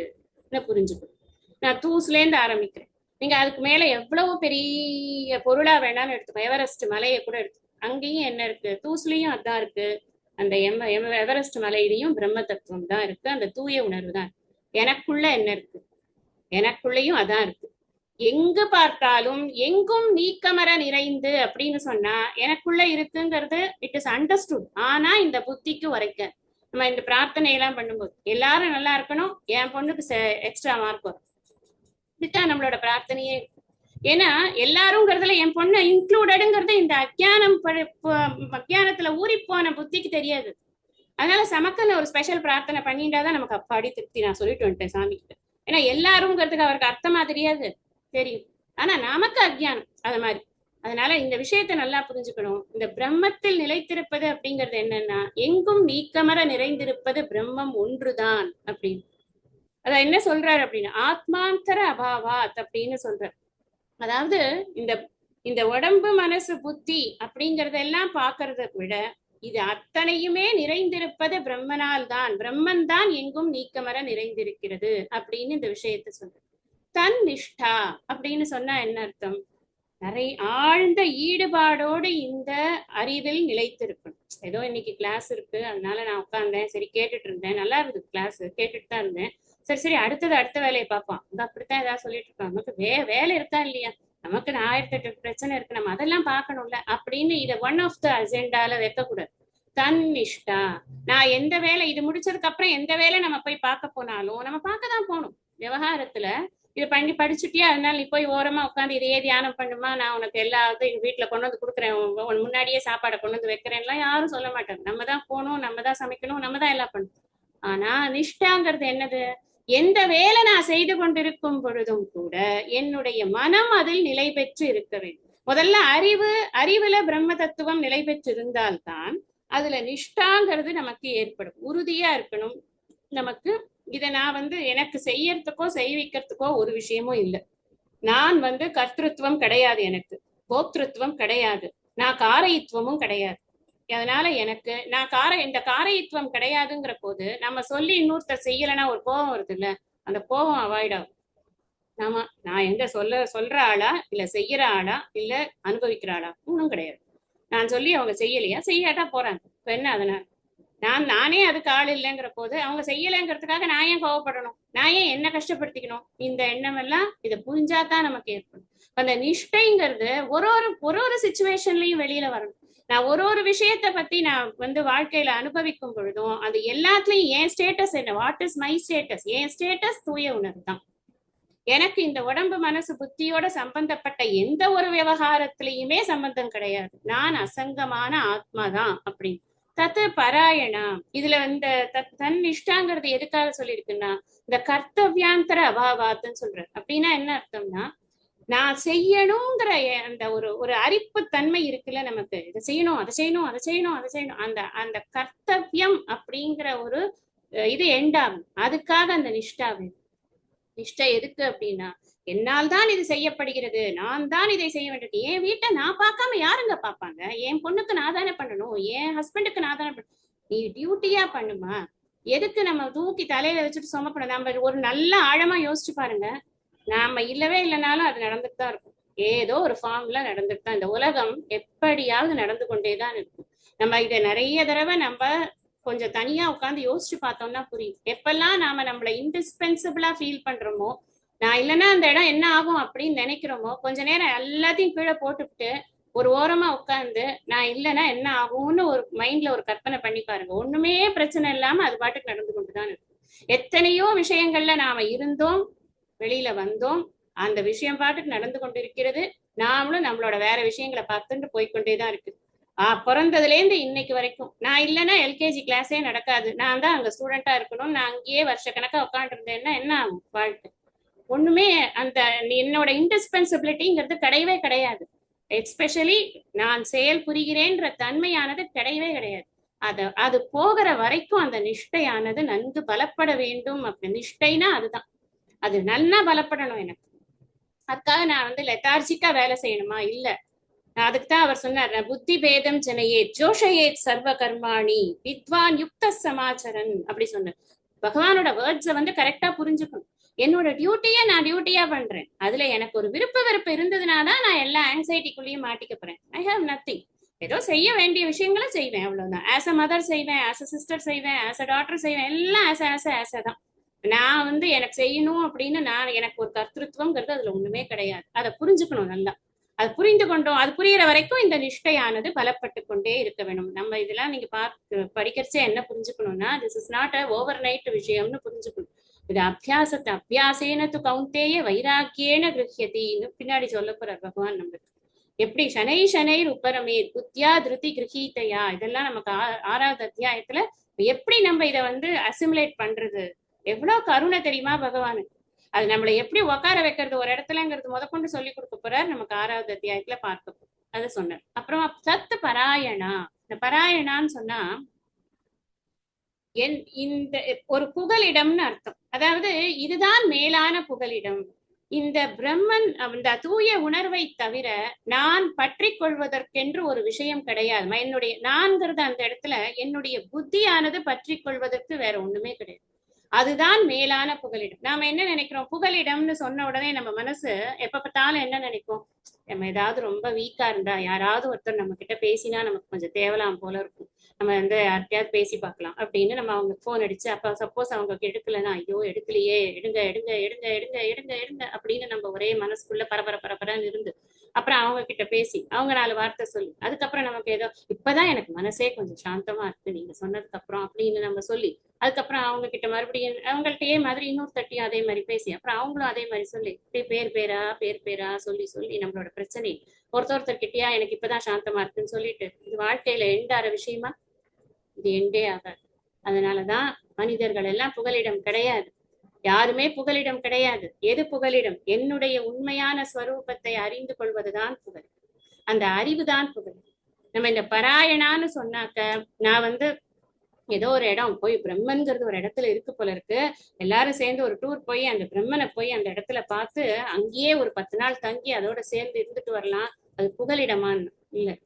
புரிஞ்சுக்கணும். நான் தூசுல இருந்து ஆரம்பிக்கிறேன், நீங்க அதுக்கு மேல எவ்வளவு பெரிய பொருளா வேணாலும் எடுத்துக்கோ, எவரெஸ்ட் மலையை கூட எடுத்து, அங்கேயும் என்ன இருக்கு, தூசுலயும் அதான் இருக்கு. அந்த எவரெஸ்ட் மலையிலையும் பிரம்ம தத்துவம் தான் இருக்கு, அந்த தூய உணர்வு தான். எனக்குள்ள என்ன இருக்கு, எனக்குள்ளேயும் அதான் இருக்கு. எங்கு பார்த்தாலும் எங்கும் நீக்கமர நிறைந்து அப்படின்னு சொன்னா எனக்குள்ள இருக்குங்கிறது இட் இஸ் அண்டர்ஸ்டுட். ஆனா இந்த புத்திக்கு வரைக்க நம்ம இந்த பிரார்த்தனை எல்லாம் பண்ணும்போது எல்லாரும் நல்லா இருக்கணும், என் பொண்ணுக்கு எக்ஸ்ட்ரா மார்க் வரும், இதுதான் நம்மளோட பிரார்த்தனையே. ஏன்னா எல்லாருங்கிறதுல என் பொண்ணை இன்க்ளூடடுங்கிறது இந்த அஜ்ஞானத்துல ஊறி போன புத்திக்கு தெரியாது. அதனால சமக்கன்னு ஒரு ஸ்பெஷல் பிரார்த்தனை பண்ணிட்டாதான் நமக்கு அப்பாடி திருப்தி. நான் சொல்லிட்டு வந்துட்டேன் சாமி கிட்ட. ஏன்னா எல்லாருங்கிறதுக்கு அவருக்கு அர்த்தமா தெரியாது, தெரியும். ஆனா நமக்கு அஜ்ஞானம் அது மாதிரி. அதனால இந்த விஷயத்த நல்லா புரிஞ்சுக்கணும். இந்த பிரம்மத்தில் நிலைத்திருப்பது அப்படிங்கிறது என்னன்னா, எங்கும் நீக்கமர நிறைந்திருப்பது பிரம்மம் ஒன்றுதான் அப்படின்னு. அத என்ன சொல்றாரு அப்படின்னா, ஆத்மாந்தர அபாவாத் அப்படின்னு சொல்றாரு. அதாவது இந்த இந்த உடம்பு மனசு புத்தி அப்படிங்கறதெல்லாம் பாக்குறத விட இது அத்தனையுமே நிறைந்திருப்பது பிரம்மனால் தான், பிரம்மன் தான் எங்கும் நீக்கமர நிறைந்திருக்கிறது அப்படின்னு இந்த விஷயத்த சொல்ற. தன் நிஷ்டா அப்படின்னு சொன்னா என்ன அர்த்தம்? நிறைய ஆழ்ந்த ஈடுபாடோடு இந்த அறிவில் நிலைத்திருக்கணும். ஏதோ இன்னைக்கு கிளாஸ் இருக்கு அதனால நான் உட்கார்ந்தேன், சரி கேட்டுட்டு இருந்தேன், நல்லா இருந்தது கிளாஸ், கேட்டுட்டு தான் இருந்தேன். சரி அடுத்த வேலையை பார்ப்பான். அங்க அப்படித்தான் ஏதாவது சொல்லிட்டு இருக்கான். நமக்கு வேலை இருக்கா இல்லையா, நமக்கு 1008 பிரச்சனை இருக்கு, நம்ம அதெல்லாம் பார்க்கணும்ல அப்படின்னு இதை ஒன் ஆஃப் த அஜெண்டால வைக்கக்கூடாது. தன் நிஷ்டா, நான் எந்த வேலை இது முடிச்சதுக்கு அப்புறம் எந்த வேலை நம்ம போய் பார்க்க போனாலும் நம்ம பார்க்க தான் போகணும். விவகாரத்துல இது பண்ணி படிச்சுட்டியா, அதனால நீ போய் ஓரமா உட்காந்து இதையே தியானம் பண்ணுமா, நான் உனக்கு எல்லாத்தையும் எங்க வீட்டுல கொண்டு வந்து கொடுக்குறேன், உன் முன்னாடியே சாப்பாடை கொண்டு வந்து வைக்கிறேன்லாம் யாரும் சொல்ல மாட்டாங்க. நம்ம தான் போகணும், நம்ம தான் சமைக்கணும், நம்ம தான் எல்லாம் பண்ணணும். ஆனா நிஷ்டாங்கிறது என்னது? எந்த வேலை நான் செய்து கொண்டிருக்கும் பொழுதும் கூட என்னுடைய மனம் அதில் நிலை பெற்று இருக்க வேண்டும். முதல்ல அறிவுல பிரம்ம தத்துவம் நிலை பெற்று இருந்தால்தான் அதுல நிஷ்டாங்கிறது நமக்கு ஏற்படும். உறுதியா இருக்கணும் நமக்கு. இதை நான் எனக்கு செய்யறதுக்கோ செய்விக்கிறதுக்கோ ஒரு விஷயமும் இல்லை. நான் கர்த்திருவம் கிடையாது, எனக்கு போக்திருத்துவம் கிடையாது, நான் காரயித்துவமும் கிடையாது. அதனால எனக்கு இந்த காரயித்துவம் கிடையாதுங்கிற போது நம்ம சொல்லி இன்னொருத்தர் செய்யலைன்னா ஒரு கோபம் வருது இல்ல, அந்த கோபம் அவாய்ட் ஆகும். ஆமா, நான் எங்க சொல்ற ஆளா இல்ல செய்யற ஆளா இல்ல அனுபவிக்கிற ஆளா? ஒன்றும் கிடையாது. நான் சொல்லி அவங்க செய்யலையா, செய்யாட்டா போறாங்க. இப்ப என்ன அதனால நானே அதுக்கு ஆள் இல்லைங்கிற போது அவங்க செய்யலைங்கிறதுக்காக நான் ஏன் கோவப்படணும், நான் ஏன் என்ன கஷ்டப்படுத்திக்கணும்? இந்த எண்ணம் எல்லாம் இதை புரிஞ்சாதான் நமக்கு ஏற்படும். அந்த நிஷ்டைங்கிறது ஒரு ஒரு சுச்சுவேஷன்லயும் வெளியில வரணும். நான் ஒரு விஷயத்த பத்தி நான் வாழ்க்கையில அனுபவிக்கும் பொழுதும் அது எல்லாத்துலயும் என் ஸ்டேட்டஸ் என்ன, what is my status? N status தூய உணர்வு தான். எனக்கு இந்த உடம்பு மனசு புத்தியோட சம்பந்தப்பட்ட எந்த ஒரு விவகாரத்திலையுமே சம்பந்தம் கிடையாது. நான் அசங்கமான ஆத்மா தான் அப்படின்னு. தத்து பராயணா, இதுல தன் நிஷ்டாங்கிறது எதுக்காக சொல்லியிருக்குன்னா, இந்த கர்த்தவியாந்தர அபாவாத்துன்னு சொல்ற. அப்படின்னா என்ன அர்த்தம்னா, நான் செய்யணுங்கிற அந்த ஒரு அரிப்பு தன்மை இருக்குல்ல நமக்கு, இதை செய்யணும் அதை செய்யணும் அதை செய்யணும் அதை செய்யணும், அந்த அந்த கர்த்தவியம் அப்படிங்கிற ஒரு இது எண்டாகும். அதுக்காக அந்த நிஷ்டா வேணும். நிஷ்டை எதுக்கு அப்படின்னா, என்னால் தான் இது செய்யப்படுகிறது, நான் தான் இதை செய்ய வேண்டியது. என் வீட்டை நான் பார்க்காம யாருங்க பார்ப்பாங்க? என் பொண்ணுக்கு நான் தானே பண்ணணும், என் ஹஸ்பண்டுக்கு நான் தானே பண்ணணும். நீ டியூட்டியா பண்ணுமா? எதுக்கு நம்ம தூக்கி தலையில வச்சுட்டு சுமப்பணும்? நம்ம ஒரு நல்ல ஆழமா யோசிச்சு பாருங்க. நாம இல்லவே இல்லைனாலும் அது நடந்துட்டு தான் இருக்கும். ஏதோ ஒரு ஃபார்ம்ல நடந்துட்டு தான் இந்த உலகம் எப்படியாவது நடந்து கொண்டேதான் இருக்கும். நம்ம இதை நிறைய தடவை நம்ம கொஞ்சம் தனியா உட்காந்து யோசிச்சு பார்த்தோம்னா புரியும். எப்பெல்லாம் நாம நம்மளை இன்டிஸ்பென்சிபிளா ஃபீல் பண்றோமோ, நான் இல்லைன்னா அந்த இடம் என்ன ஆகும் அப்படின்னு நினைக்கிறோமோ, கொஞ்ச நேரம் எல்லாத்தையும் கீழே போட்டுவிட்டு ஒரு ஓரமா உட்காந்து நான் இல்லைன்னா என்ன ஆகும்னு ஒரு மைண்ட்ல ஒரு கற்பனை பண்ணி பாருங்க. ஒண்ணுமே பிரச்சனை இல்லாம அது பாட்டுக்கு நடந்து கொண்டுதான் இருக்கும். எத்தனையோ விஷயங்கள்ல நாம இருந்தோம், வெளியில வந்தோம், அந்த விஷயம் பாட்டுக்கு நடந்து கொண்டிருக்கிறது. நாமளும் நம்மளோட வேற விஷயங்களை பார்த்துட்டு போய்கொண்டேதான் இருக்கு. பிறந்ததுல இருந்து இன்னைக்கு வரைக்கும் நான் இல்லைன்னா எல்கேஜி கிளாஸே நடக்காது. நான் தான் அங்க ஸ்டூடெண்டா இருக்கணும். நான் அங்கேயே வருஷக்கணக்கா உட்காந்து இருந்தேன்னா என்ன ஆகும் வாழ்க்கை? ஒண்ணுமே அந்த என்னோட இன்டிஸ்பென்சிபிலிட்டிங்கிறது கிடையவே கிடையாது. எஸ்பெஷலி நான் செயல் புரிகிறேன்ற தன்மையானது கிடையவே கிடையாது. அது போகிற வரைக்கும் அந்த நிஷ்டையானது நன்கு பலப்பட வேண்டும். அப்படி நிஷ்டைனா அதுதான், அது நல்லா பலப்படணும் எனக்கு. அதுக்காக நான் லெத்தார்ஜிக்கா வேலை செய்யணுமா? இல்ல. அதுக்கு தான் அவர் சொன்னார், புத்தி பேதம் ஜனையே ஜோஷயேத் சர்வ கர்மாணி வித்வான் யுக்த சமாச்சரன் அப்படி சொன்னார். பகவானோட வேர்ட்ஸை கரெக்டா புரிஞ்சுக்கணும். என்னோட டியூட்டியை நான் டியூட்டியா பண்றேன். அதுல எனக்கு ஒரு வெறுப்பு இருந்ததுனாதான் நான் எல்லா ஆங்ஸைட்டிக்குள்ளேயும் மாட்டிக்க போறேன். I have nothing. ஏதோ செய்ய வேண்டிய விஷயங்களை செய்வேன், அவ்வளவுதான். ஆஸ் அ மதர் செய்வேன், ஆஸ் அ சிஸ்டர் செய்வேன், ஆஸ் அ டாட்டர் செய்வேன், எல்லாம் ஆஸ் தான். நான் எனக்கு செய்யணும் அப்படின்னு எனக்கு ஒரு கர்த்திருவம்ங்கிறது அதுல ஒண்ணுமே கிடையாது. அதை புரிஞ்சுக்கணும் நல்லா. அது புரிந்து கொண்டோம், அது புரியுற வரைக்கும் இந்த நிஷ்டையானது பலப்பட்டு கொண்டே இருக்க வேணும். நம்ம இதெல்லாம் நீங்க படிக்கிறச்சே என்ன புரிஞ்சுக்கணும்னா, this is not a overnight விஷயம்னு புரிஞ்சுக்கணும். இது அபியாசேன து கௌந்தேய வைராக்கியேன கிருஹ்யதின்னு பின்னாடி சொல்ல போறார் பகவான் நம்மளுக்கு. எப்படி சனை சனைர் உப்பரமே புத்தியா திருதி கிரகீதையா, இதெல்லாம் நமக்கு ஆறாவது அத்தியாயத்துல எப்படி நம்ம இதை அசிமுலேட் பண்றது, எவ்வளவு கருணை தெரியுமா பகவானு. அது நம்மளை எப்படி உட்கார வைக்கிறது ஒரு இடத்துலங்கிறது முதற்கொண்டு சொல்லி கொடுக்க போறார் நமக்கு ஆறாவது அத்தியாயத்துல பார்க்க. அதை சொன்னார். அப்புறம் சத்து பராயணா, இந்த பராயணான்னு சொன்னா இந்த ஒரு புகலிடம்னு அர்த்தம். அதாவது இதுதான் மேலான புகலிடம். இந்த பிரம்மன் அந்த தூய உணர்வை தவிர நான் பற்றி கொள்வதற்கென்று ஒரு விஷயம் கிடையாது. என்னுடைய நான்கிறது அந்த இடத்துல என்னுடைய புத்தியானது பற்றி கொள்வதற்கு வேற ஒண்ணுமே கிடையாது. அதுதான் மேலான புகலிடம். நாம என்ன நினைக்கிறோம், புகலிடம்னு சொன்ன உடனே நம்ம மனசு எப்ப பார்த்தாலும் என்ன நினைக்கும், நம்ம ஏதாவது ரொம்ப வீக்கா இருந்தா யாராவது ஒருத்தர் நம்ம கிட்ட பேசினா நமக்கு கொஞ்சம் தேவலாம் போல இருக்கும், நம்ம யார்கிட்டயாவது பேசி பார்க்கலாம் அப்படின்னு நம்ம அவங்க போன் அடிச்சு, அப்ப சப்போஸ் அவங்க எடுக்கலன்னா ஐயோ எடுக்கலையே, எடுங்க எடுங்க எடுங்க எடுங்க எடுங்க எடுங்க அப்படின்னு நம்ம ஒரே மனசுக்குள்ள பரபரன்னு இருந்து அப்புறம் அவங்க கிட்ட பேசி அவங்க 4 வார்த்தை சொல்லி அதுக்கப்புறம் நமக்கு ஏதோ இப்பதான் எனக்கு மனசே கொஞ்சம் சாந்தமா இருக்கு நீங்க சொன்னதுக்கு அப்புறம் அப்படின்னு நம்ம சொல்லி அதுக்கப்புறம் அவங்க கிட்ட மறுபடியும் அவங்கள்ட்டே மாதிரி இன்னொரு தட்டியும் அதே மாதிரி பேசி அப்புறம் அவங்களும் அதே மாதிரி சொல்லி பேர் பேரா சொல்லி நம்மளோட பிரச்சனை ஒருத்தர்கிட்டயா எனக்கு இப்பதான் சாந்தமா இருக்குன்னு சொல்லிட்டு இது வாழ்க்கையில எண்டார விஷயமா? இது எண்டே ஆகாது. அதனாலதான் மனிதர்கள் எல்லாம் புகலிடம் கிடையாது. யாருமே புகலிடம் கிடையாது. எது புகலிடம்? என்னுடைய உண்மையான ஸ்வரூபத்தை அறிந்து கொள்வதுதான் புகழ். அந்த அறிவுதான் புகழ். நம்ம இந்த பராயணான்னு சொன்னாக்க நான் ஏதோ ஒரு இடம் போய் பிரம்மன்கிறது ஒரு இடத்துல இருக்கு போல இருக்கு, எல்லாரும் சேர்ந்து ஒரு டூர் போய் அந்த பிரம்மனை போய் அந்த இடத்துல பார்த்து அங்கேயே ஒரு 10 நாள் தங்கி அதோட சேர்ந்து இருந்துட்டு வரலாம், அது புகலிடமான்னு இல்லை.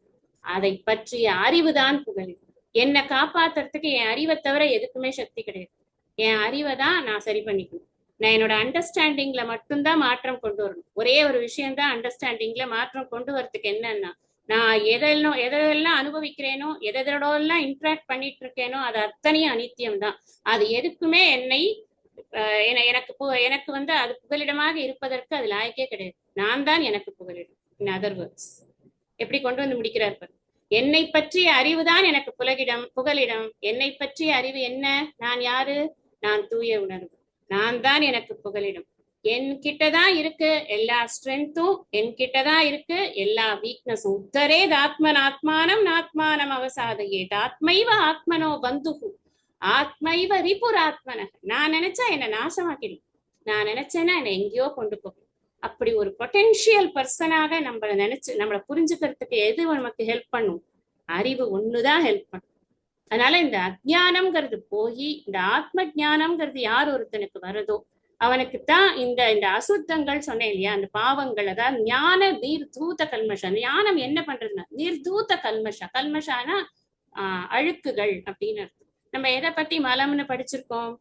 அதை பற்றிய அறிவுதான் புகலிடம். என்னை காப்பாத்துறதுக்கு என் அறிவை தவிர எதுக்குமே சக்தி கிடையாது. என் அறிவை தான் நான் சரி பண்ணிக்கணும். நான் என்னோட அண்டர்ஸ்டாண்டிங்ல மட்டும்தான் மாற்றம் கொண்டு வரணும். ஒரே ஒரு விஷயம்தான் அண்டர்ஸ்டாண்டிங்ல மாற்றம் கொண்டு வரதுக்கு என்னன்னா, நான் எதெல்லாம் அனுபவிக்கிறேனோ எதெல்லாம் இன்ட்ராக்ட் பண்ணிட்டு இருக்கேனோ அது அத்தனையும் அனித்தியம் தான். அது எதுக்குமே எனக்கு அது புகலிடமாக இருப்பதற்கு அது லாயக்கே கிடையாது. நான் தான் எனக்கு புகலிடம். இன் அதர் வேர்ட்ஸ் எப்படி கொண்டு முடிக்கிறார் பாரு. என்னை பற்றிய அறிவுதான் எனக்கு புகலிடம். என்னை பற்றிய அறிவு என்ன? நான் யாரு? நான் தூய உணர்வு. நான் தான் எனக்கு புகலிடம். என்கிட்டதான் இருக்கு எல்லா ஸ்ட்ரென்த்தும், என்கிட்டதான் இருக்கு எல்லா வீக்னஸும். உத்தரேத் ஆத்மனாத்மானம் நாத்மானம் அவசாதையேத் ஆத்மைவ ஆத்மனோ பந்துகு ஆத்மைவ ரிபுராத்மன. நான் நினைச்சா என்ன நாசமாக்கிடும், நான் நினைச்சேன்னா என்னை எங்கேயோ கொண்டு போகும். அப்படி ஒரு பொட்டென்ஷியல் பர்சனாக நம்மளை புரிஞ்சுக்கிறதுக்கு எது நமக்கு ஹெல்ப் பண்ணும்? அறிவு ஒண்ணுதான் ஹெல்ப் பண்ணும். அதனால இந்த அஜ்ஞானம்ங்கிறது போய் இந்த ஆத்ம ஜானம்ங்கிறது யார் ஒருத்தனுக்கு வருதோ அவனுக்குத்தான் இந்த அசுத்தங்கள் சொன்னேன் இல்லையா, அந்த பாவங்கள், அதாவது ஞான நீர்தூத கல்மஷம். ஞானம் என்ன பண்றதுன்னா நீர்தூத கல்மஷானா அழுக்குகள் அப்படின்னு. நம்ம எதை பத்தி மலம்னு படிச்சிருக்கோம்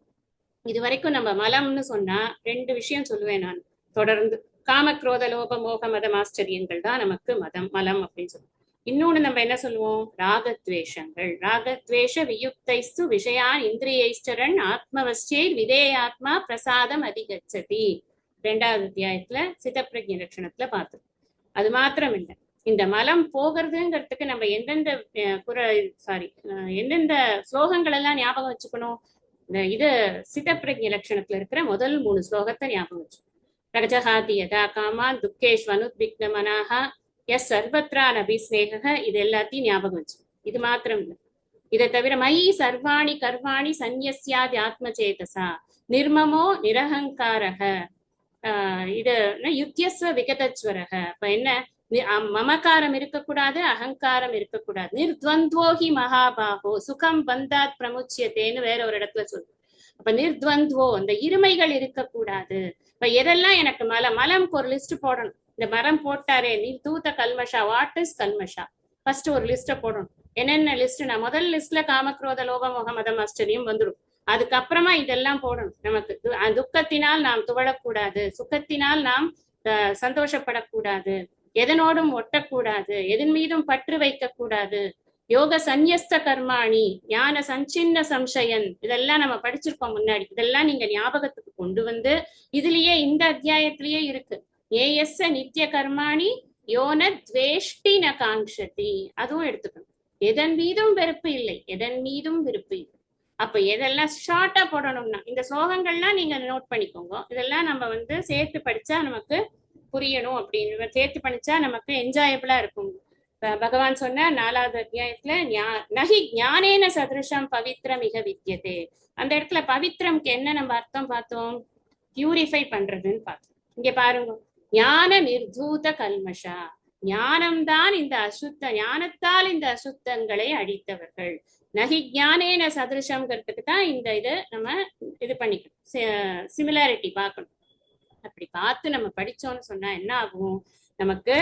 இது வரைக்கும்? நம்ம மலம்னு சொன்னா 2 விஷயம் சொல்லுவேன் நான் தொடர்ந்து. காமக்ரோத லோப மோக மதம் ஆச்சரியங்கள் தான் நமக்கு மலம் அப்படின்னு சொல்லுவோம். இன்னொன்னு நம்ம என்ன சொல்லுவோம்? ராகத்வேஷங்கள். ராகத்வேஷ வியுக்தைஸ்து விஷயான் இந்திரியைஸ்டரன் ஆத்மவஸ்சே விதேயாத்மா பிரசாதம் அதிகச்சதி. 2வது அத்தியாயத்துல சிதப்பிரஜ்ஞ லட்சணத்துல பார்த்தோம். அது மாத்திரம் இல்லை, இந்த மலம் போகிறதுங்கிறதுக்கு நம்ம எந்தெந்த ஸ்லோகங்கள் எல்லாம் ஞாபகம் வச்சுக்கணும்? இது சிதப்பிரஜ்ஞ லட்சணத்துல இருக்கிற முதல் 3 ஸ்லோகத்தை ஞாபகம் வச்சுக்கணும். ரஜகாதி யதா காமான் துக்கேஷ்வனுத்விக்ன மனாஹா எஸ் சர்வத்ரா நபிஸ்நேக. இது எல்லாத்தையும் ஞாபகம் வச்சு. இது மாத்திரம் இல்லை, இதை தவிர மயி சர்வாணி கர்வாணி சந்நியஸ்யாதி ஆத்மச்சேதசா நிர்மமோ நிரகங்காரக இது யுத்தியஸ்வ விகதஸ்வரக. அப்ப என்ன? மமகாரம் இருக்கக்கூடாது, அகங்காரம் இருக்கக்கூடாது. நிர்த்வந்த்வோஹி மகாபாகோ சுகம் பந்தாத் பிரமுச்சியத்தேன்னு வேற ஒரு இடத்துல சொல்லு. அப்ப நிர்த்வந்த்வோ அந்த இருமைகள் இருக்கக்கூடாது. இப்ப எதெல்லாம் எனக்கு மலம்க்கு ஒரு லிஸ்ட் போடணும். இந்த மரம் போட்டாரே நிர்தூத கல்மஷா. வாட் இஸ் கல்மஷா? ஃபர்ஸ்ட் ஒரு லிஸ்ட போடணும். என்னென்ன லிஸ்ட்? நான் முதல் லிஸ்ட்ல காமக்ரோத லோப மோக மதம் ஆச்சரியம் வந்துடும். அதுக்கப்புறமா இதெல்லாம் போடணும். நமக்கு துக்கத்தினால் நாம் துவழக்கூடாது, சுகத்தினால் நாம் சந்தோஷப்படக்கூடாது, எதனோடும் ஒட்டக்கூடாது, எதன் மீதும் பற்று வைக்க கூடாது. யோக சந்நியஸ்த கர்மாணி ஞான சஞ்சின்ன சம்சயன். இதெல்லாம் நம்ம படிச்சிருக்கோம் முன்னாடி. இதெல்லாம் நீங்க ஞாபகத்துக்கு கொண்டு இதுலயே இந்த அத்தியாயத்திலேயே இருக்கு. ஏஎஸ் நித்திய கர்மாணி யோன துவேஷ்டி ந காங்ஷதி. அதுவும் எடுத்துக்கணும். எதன் மீதும் வெறுப்பு இல்லை, எதன் மீதும் விருப்பு இல்லை. அப்ப எதெல்லாம் ஷார்ட்டா போடணும்னா இந்த ஸ்லோகங்கள்லாம் நீங்க நோட் பண்ணிக்கோங்க. இதெல்லாம் நம்ம வந்து சேர்த்து படிச்சா நமக்கு புரியணும் அப்படின்னு சேர்த்து படிச்சா நமக்கு என்ஜாயபிளா இருக்கும். பகவான் சொன்ன 4வது அத்தியாயத்துல நகி ஞானேன சதிருஷம் பவித்ரம் மிக வித்தியதே. அந்த இடத்துல பவித்ரம்க்கு என்ன நம்ம அர்த்தம் பார்த்தோம்? பியூரிஃபை பண்றதுன்னு பார்த்தோம். இங்க பாருங்க, ஞான நிர்தூத கல்மஷா, ஞானம்தான் இந்த ஞானத்தால் இந்த அசுத்தங்களை அழித்தவர்கள். நகி ஞானேன சதிருஷம்ங்கிறதுக்கு தான் இந்த இது நம்ம இது பண்ணிக்கணும், சிமிலாரிட்டி பார்க்கணும். அப்படி பார்த்து நம்ம படிச்சோம்னு சொன்னா என்ன ஆகும், நமக்கு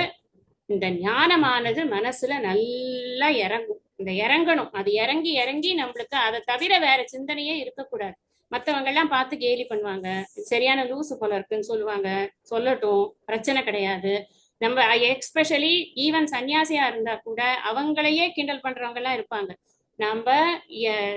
இந்த ஞானமானது மனசுல நல்லா இறங்கும். இந்த இறங்கணும், அது இறங்கி இறங்கி நம்மளுக்கு அதை தவிர வேற சிந்தனையே இருக்கக்கூடாது. மற்றவங்க எல்லாம் பார்த்து கேலி பண்ணுவாங்க, சரியான லூசு போல இருக்குன்னு சொல்லுவாங்க. சொல்லட்டும், பிரச்சனை கிடையாது. நம்ம எஸ்பெஷலி ஈவன் சன்னியாசியா இருந்தா கூட அவங்களையே கிண்டல் பண்றவங்க எல்லாம் இருப்பாங்க. நம்ம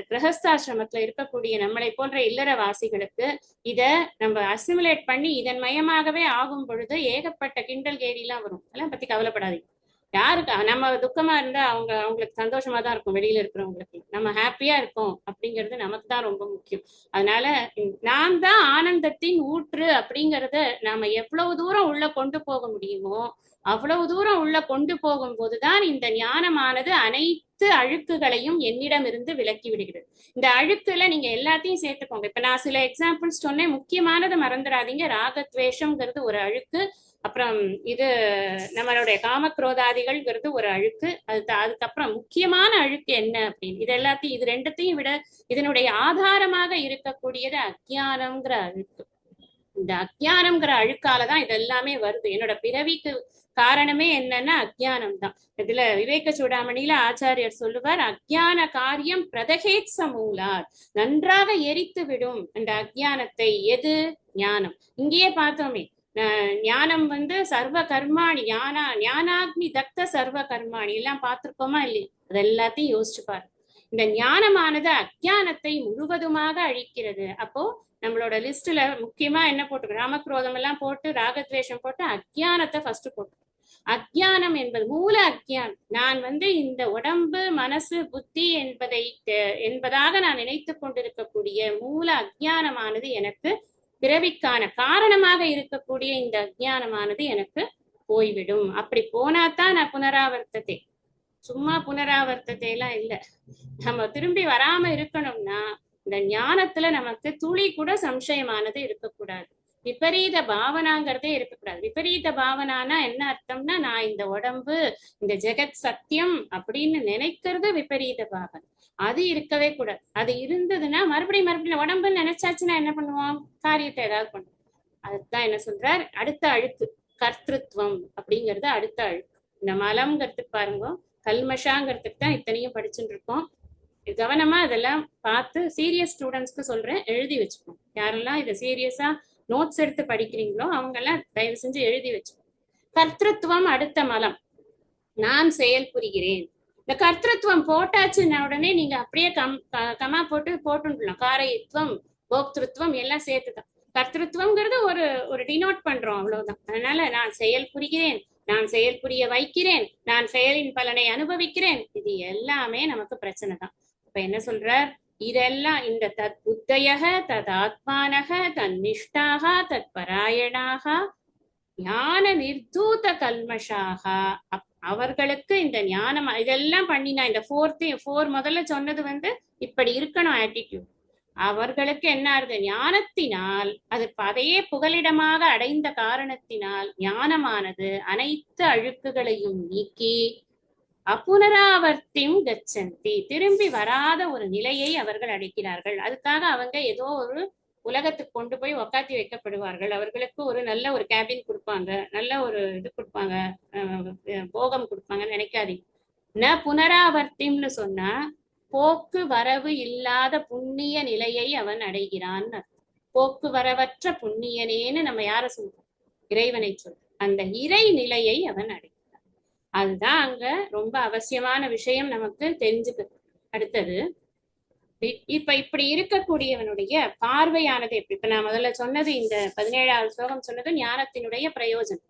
கிரகஸ்தாசிரமத்துல இருக்கக்கூடிய நம்மளை போன்ற இல்லறவாசிகளுக்கு இத நம்ம அசிமுலேட் பண்ணி இதன் மயமாகவே ஆகும் பொழுது ஏகப்பட்ட கிண்டல் கேலிலாம் வரும். அதெல்லாம் பத்தி கவலைப்படாதீங்க. யாருக்கு நம்ம துக்கமா இருந்தா அவங்களுக்கு சந்தோஷமா தான் இருக்கும். வெளியில இருக்கிறவங்களுக்கு நம்ம ஹாப்பியா இருக்கோம் அப்படிங்கிறது நமக்கு தான் ரொம்ப முக்கியம். அதனால நான் தான் ஆனந்தத்தின் ஊற்று அப்படிங்கறத நாம எவ்வளவு தூரம் உள்ள கொண்டு போக முடியுமோ அவ்வளவு தூரம் உள்ள கொண்டு போகும் போதுதான் இந்த ஞானமானது அனைத்து அழுக்குகளையும் என்னிடம் இருந்து விலக்கி விடுகிறது. இந்த அழுக்குல நீங்க எல்லாத்தையும் சேர்த்துக்கோங்க. இப்ப நான் சில எக்ஸாம்பிள்ஸ் சொன்னேன், முக்கியமானதை மறந்துடாதீங்க. ராகத்வேஷம்ங்கிறது ஒரு அழுக்கு, அப்புறம் இது நம்மளுடைய காமக்ரோதாதிகள்ங்கிறது ஒரு அழுக்கு. அதுக்கப்புறம் முக்கியமான அழுக்கு என்ன அப்படின்னு இது எல்லாத்தையும் இது ரெண்டத்தையும் விட இதனுடைய ஆதாரமாக இருக்கக்கூடியது அஜ்ஞானம்ங்கிற அழுக்கு. இந்த அஜ்ஞானம்ங்கிற அழுக்காலதான் இது எல்லாமே வருது. என்னோட பிறவிக்கு காரணமே என்னன்னா அஜ்ஞானம் தான். இதுல விவேக சூடாமணியில ஆச்சாரியர் சொல்லுவார், அஜ்ஞான காரியம் பிரதகேத் சமூலார், நன்றாக எரித்து விடும் அந்த அஜ்ஞானத்தை. எது? ஞானம். இங்கேயே பார்த்தோமே, ஞானம் வந்து சர்வ கர்மாணி, ஞானாக்னி தக்த சர்வ கர்மாணி எல்லாம் பார்த்திருக்கோமா இல்லையா? அது எல்லாத்தையும் யோசிச்சு பாரு. இந்த ஞானமானது அஜ்ஞானத்தை முழுவதுமாக அழிக்கிறது. அப்போ நம்மளோட லிஸ்ட்ல முக்கியமா என்ன போட்டு ராமக்ரோதம் எல்லாம் போட்டு ராகத்வேஷம் போட்டு அஜ்ஞானத்தை ஃபர்ஸ்ட் போட்டு. அஜ்ஞானம் என்பது மூல அஜ்ஞானம். நான் வந்து இந்த உடம்பு மனசு புத்தி என்பதாக நான் நினைத்து கொண்டிருக்கக்கூடிய மூல அஜ்ஞானமானது எனக்கு பிறவிக்கான காரணமாக இருக்கக்கூடிய இந்த அஜ்ஞானமானது எனக்கு போய்விடும். அப்படி போனாதான் நான் புனராவர்த்தத்தை, சும்மா புனராவர்த்தத்தை எல்லாம் இல்லை. நம்ம திரும்பி வராம இருக்கணும்னா இந்த ஞானத்துல நமக்கு துளி கூட சம்சயமானது இருக்கக்கூடாது. விபரீத பாவனாங்கிறதே இருக்கக்கூடாது. விபரீத பாவனானா என்ன அர்த்தம்னா, நான் இந்த உடம்பு இந்த ஜெகத் சத்தியம் அப்படின்னு நினைக்கிறது விபரீத பாவன். அது இருக்கவே கூடாது. அது இருந்ததுன்னா மறுபடியும் உடம்புன்னு நினைச்சாச்சுன்னா என்ன பண்ணுவோம்? காரியத்தை ஏதாவது பண்ணுவோம். அதுதான் என்ன சொல்றார், அடுத்த அழுக்கு கர்த்திருவம் அப்படிங்கிறது அடுத்த அழுக்கு. இந்த மலம்ங்கிறதுக்கு பாருங்க, கல்மஷாங்கிறதுக்கு தான் இத்தனையும் படிச்சுட்டு இருக்கோம். கவனமா இதெல்லாம் பார்த்து சீரியஸ் ஸ்டூடெண்ட்ஸ்க்கு சொல்றேன், எழுதி வச்சுக்கோங்க. யாரெல்லாம் இதை சீரியஸா நோட்ஸ் எடுத்து படிக்கிறீங்களோ அவங்க எல்லாம் தயவு செஞ்சு எழுதி வச்சுக்கோங்க. கர்த்திருவம் அடுத்த மலம், நான் செயல் புரிகிறேன். இந்த கர்த்திருவம் போட்டாச்சுன்னா உடனே நீங்க அப்படியே கமா போட்டுலாம். காரயித்வம் போக்திருத்துவம் எல்லாம் சேர்த்துதான். கர்த்திருவம்ங்கிறது ஒரு டினோட் பண்றோம், அவ்வளவுதான். அதனால நான் செயல் புரிகிறேன், நான் செயல் புரிய வைக்கிறேன், நான் செயலின் பலனை அனுபவிக்கிறேன், இது எல்லாமே நமக்கு பிரச்சனை தான். இப்ப என்ன சொல்றார், இதெல்லாம் இந்த தத் புத்தயக தத் ஆத்மானக தன் நிஷ்டாக தத் பராயணாக ஞான நிர்தூத கல்மஷாக, அவர்களுக்கு இந்த ஞானம் இதெல்லாம் பண்ணினா இந்த ஃபோர் முதல்ல சொன்னது வந்து இப்படி இருக்கணும் ஆட்டிடியூட். அவர்களுக்கு என்ன ஆகுது, ஞானத்தினால் அது அதையே புகலிடமாக அடைந்த காரணத்தினால் ஞானமானது அனைத்து அழுக்குகளையும் நீக்கி அப்புனராவர்த்தியும் கச்சந்தி, திரும்பி வராத ஒரு நிலையை அவர்கள் அடைக்கிறார்கள். அதுக்காக அவங்க ஏதோ ஒரு உலகத்துக்கு கொண்டு போய் உக்காத்தி வைக்கப்படுவார்கள். அவர்களுக்கு ஒரு நல்ல ஒரு கேபின் கொடுப்பாங்க, நல்ல ஒரு இது கொடுப்பாங்க, போகம் கொடுப்பாங்கன்னு நினைக்காதீங்க. ந புனராவர்த்திம்னு சொன்னா போக்கு வரவு இல்லாத புண்ணிய நிலையை அவன் அடைகிறான். போக்கு வரவற்ற புண்ணியனேன்னு நம்ம யார சொல்றோம்? இறைவனை சொல்றோம். அந்த இறை நிலையை அவன் அடைகிறான். அதுதான் அங்க ரொம்ப அவசியமான விஷயம் நமக்கு தெரிஞ்சுக்கிறது. அடுத்தது, இப்ப இப்படி இருக்கக்கூடியவனுடைய பார்வையானது எப்படி? இப்ப நான் முதல்ல சொன்னது இந்த 17வது ஸ்லோகம் சொன்னது ஞானத்தினுடைய பிரயோஜனம்.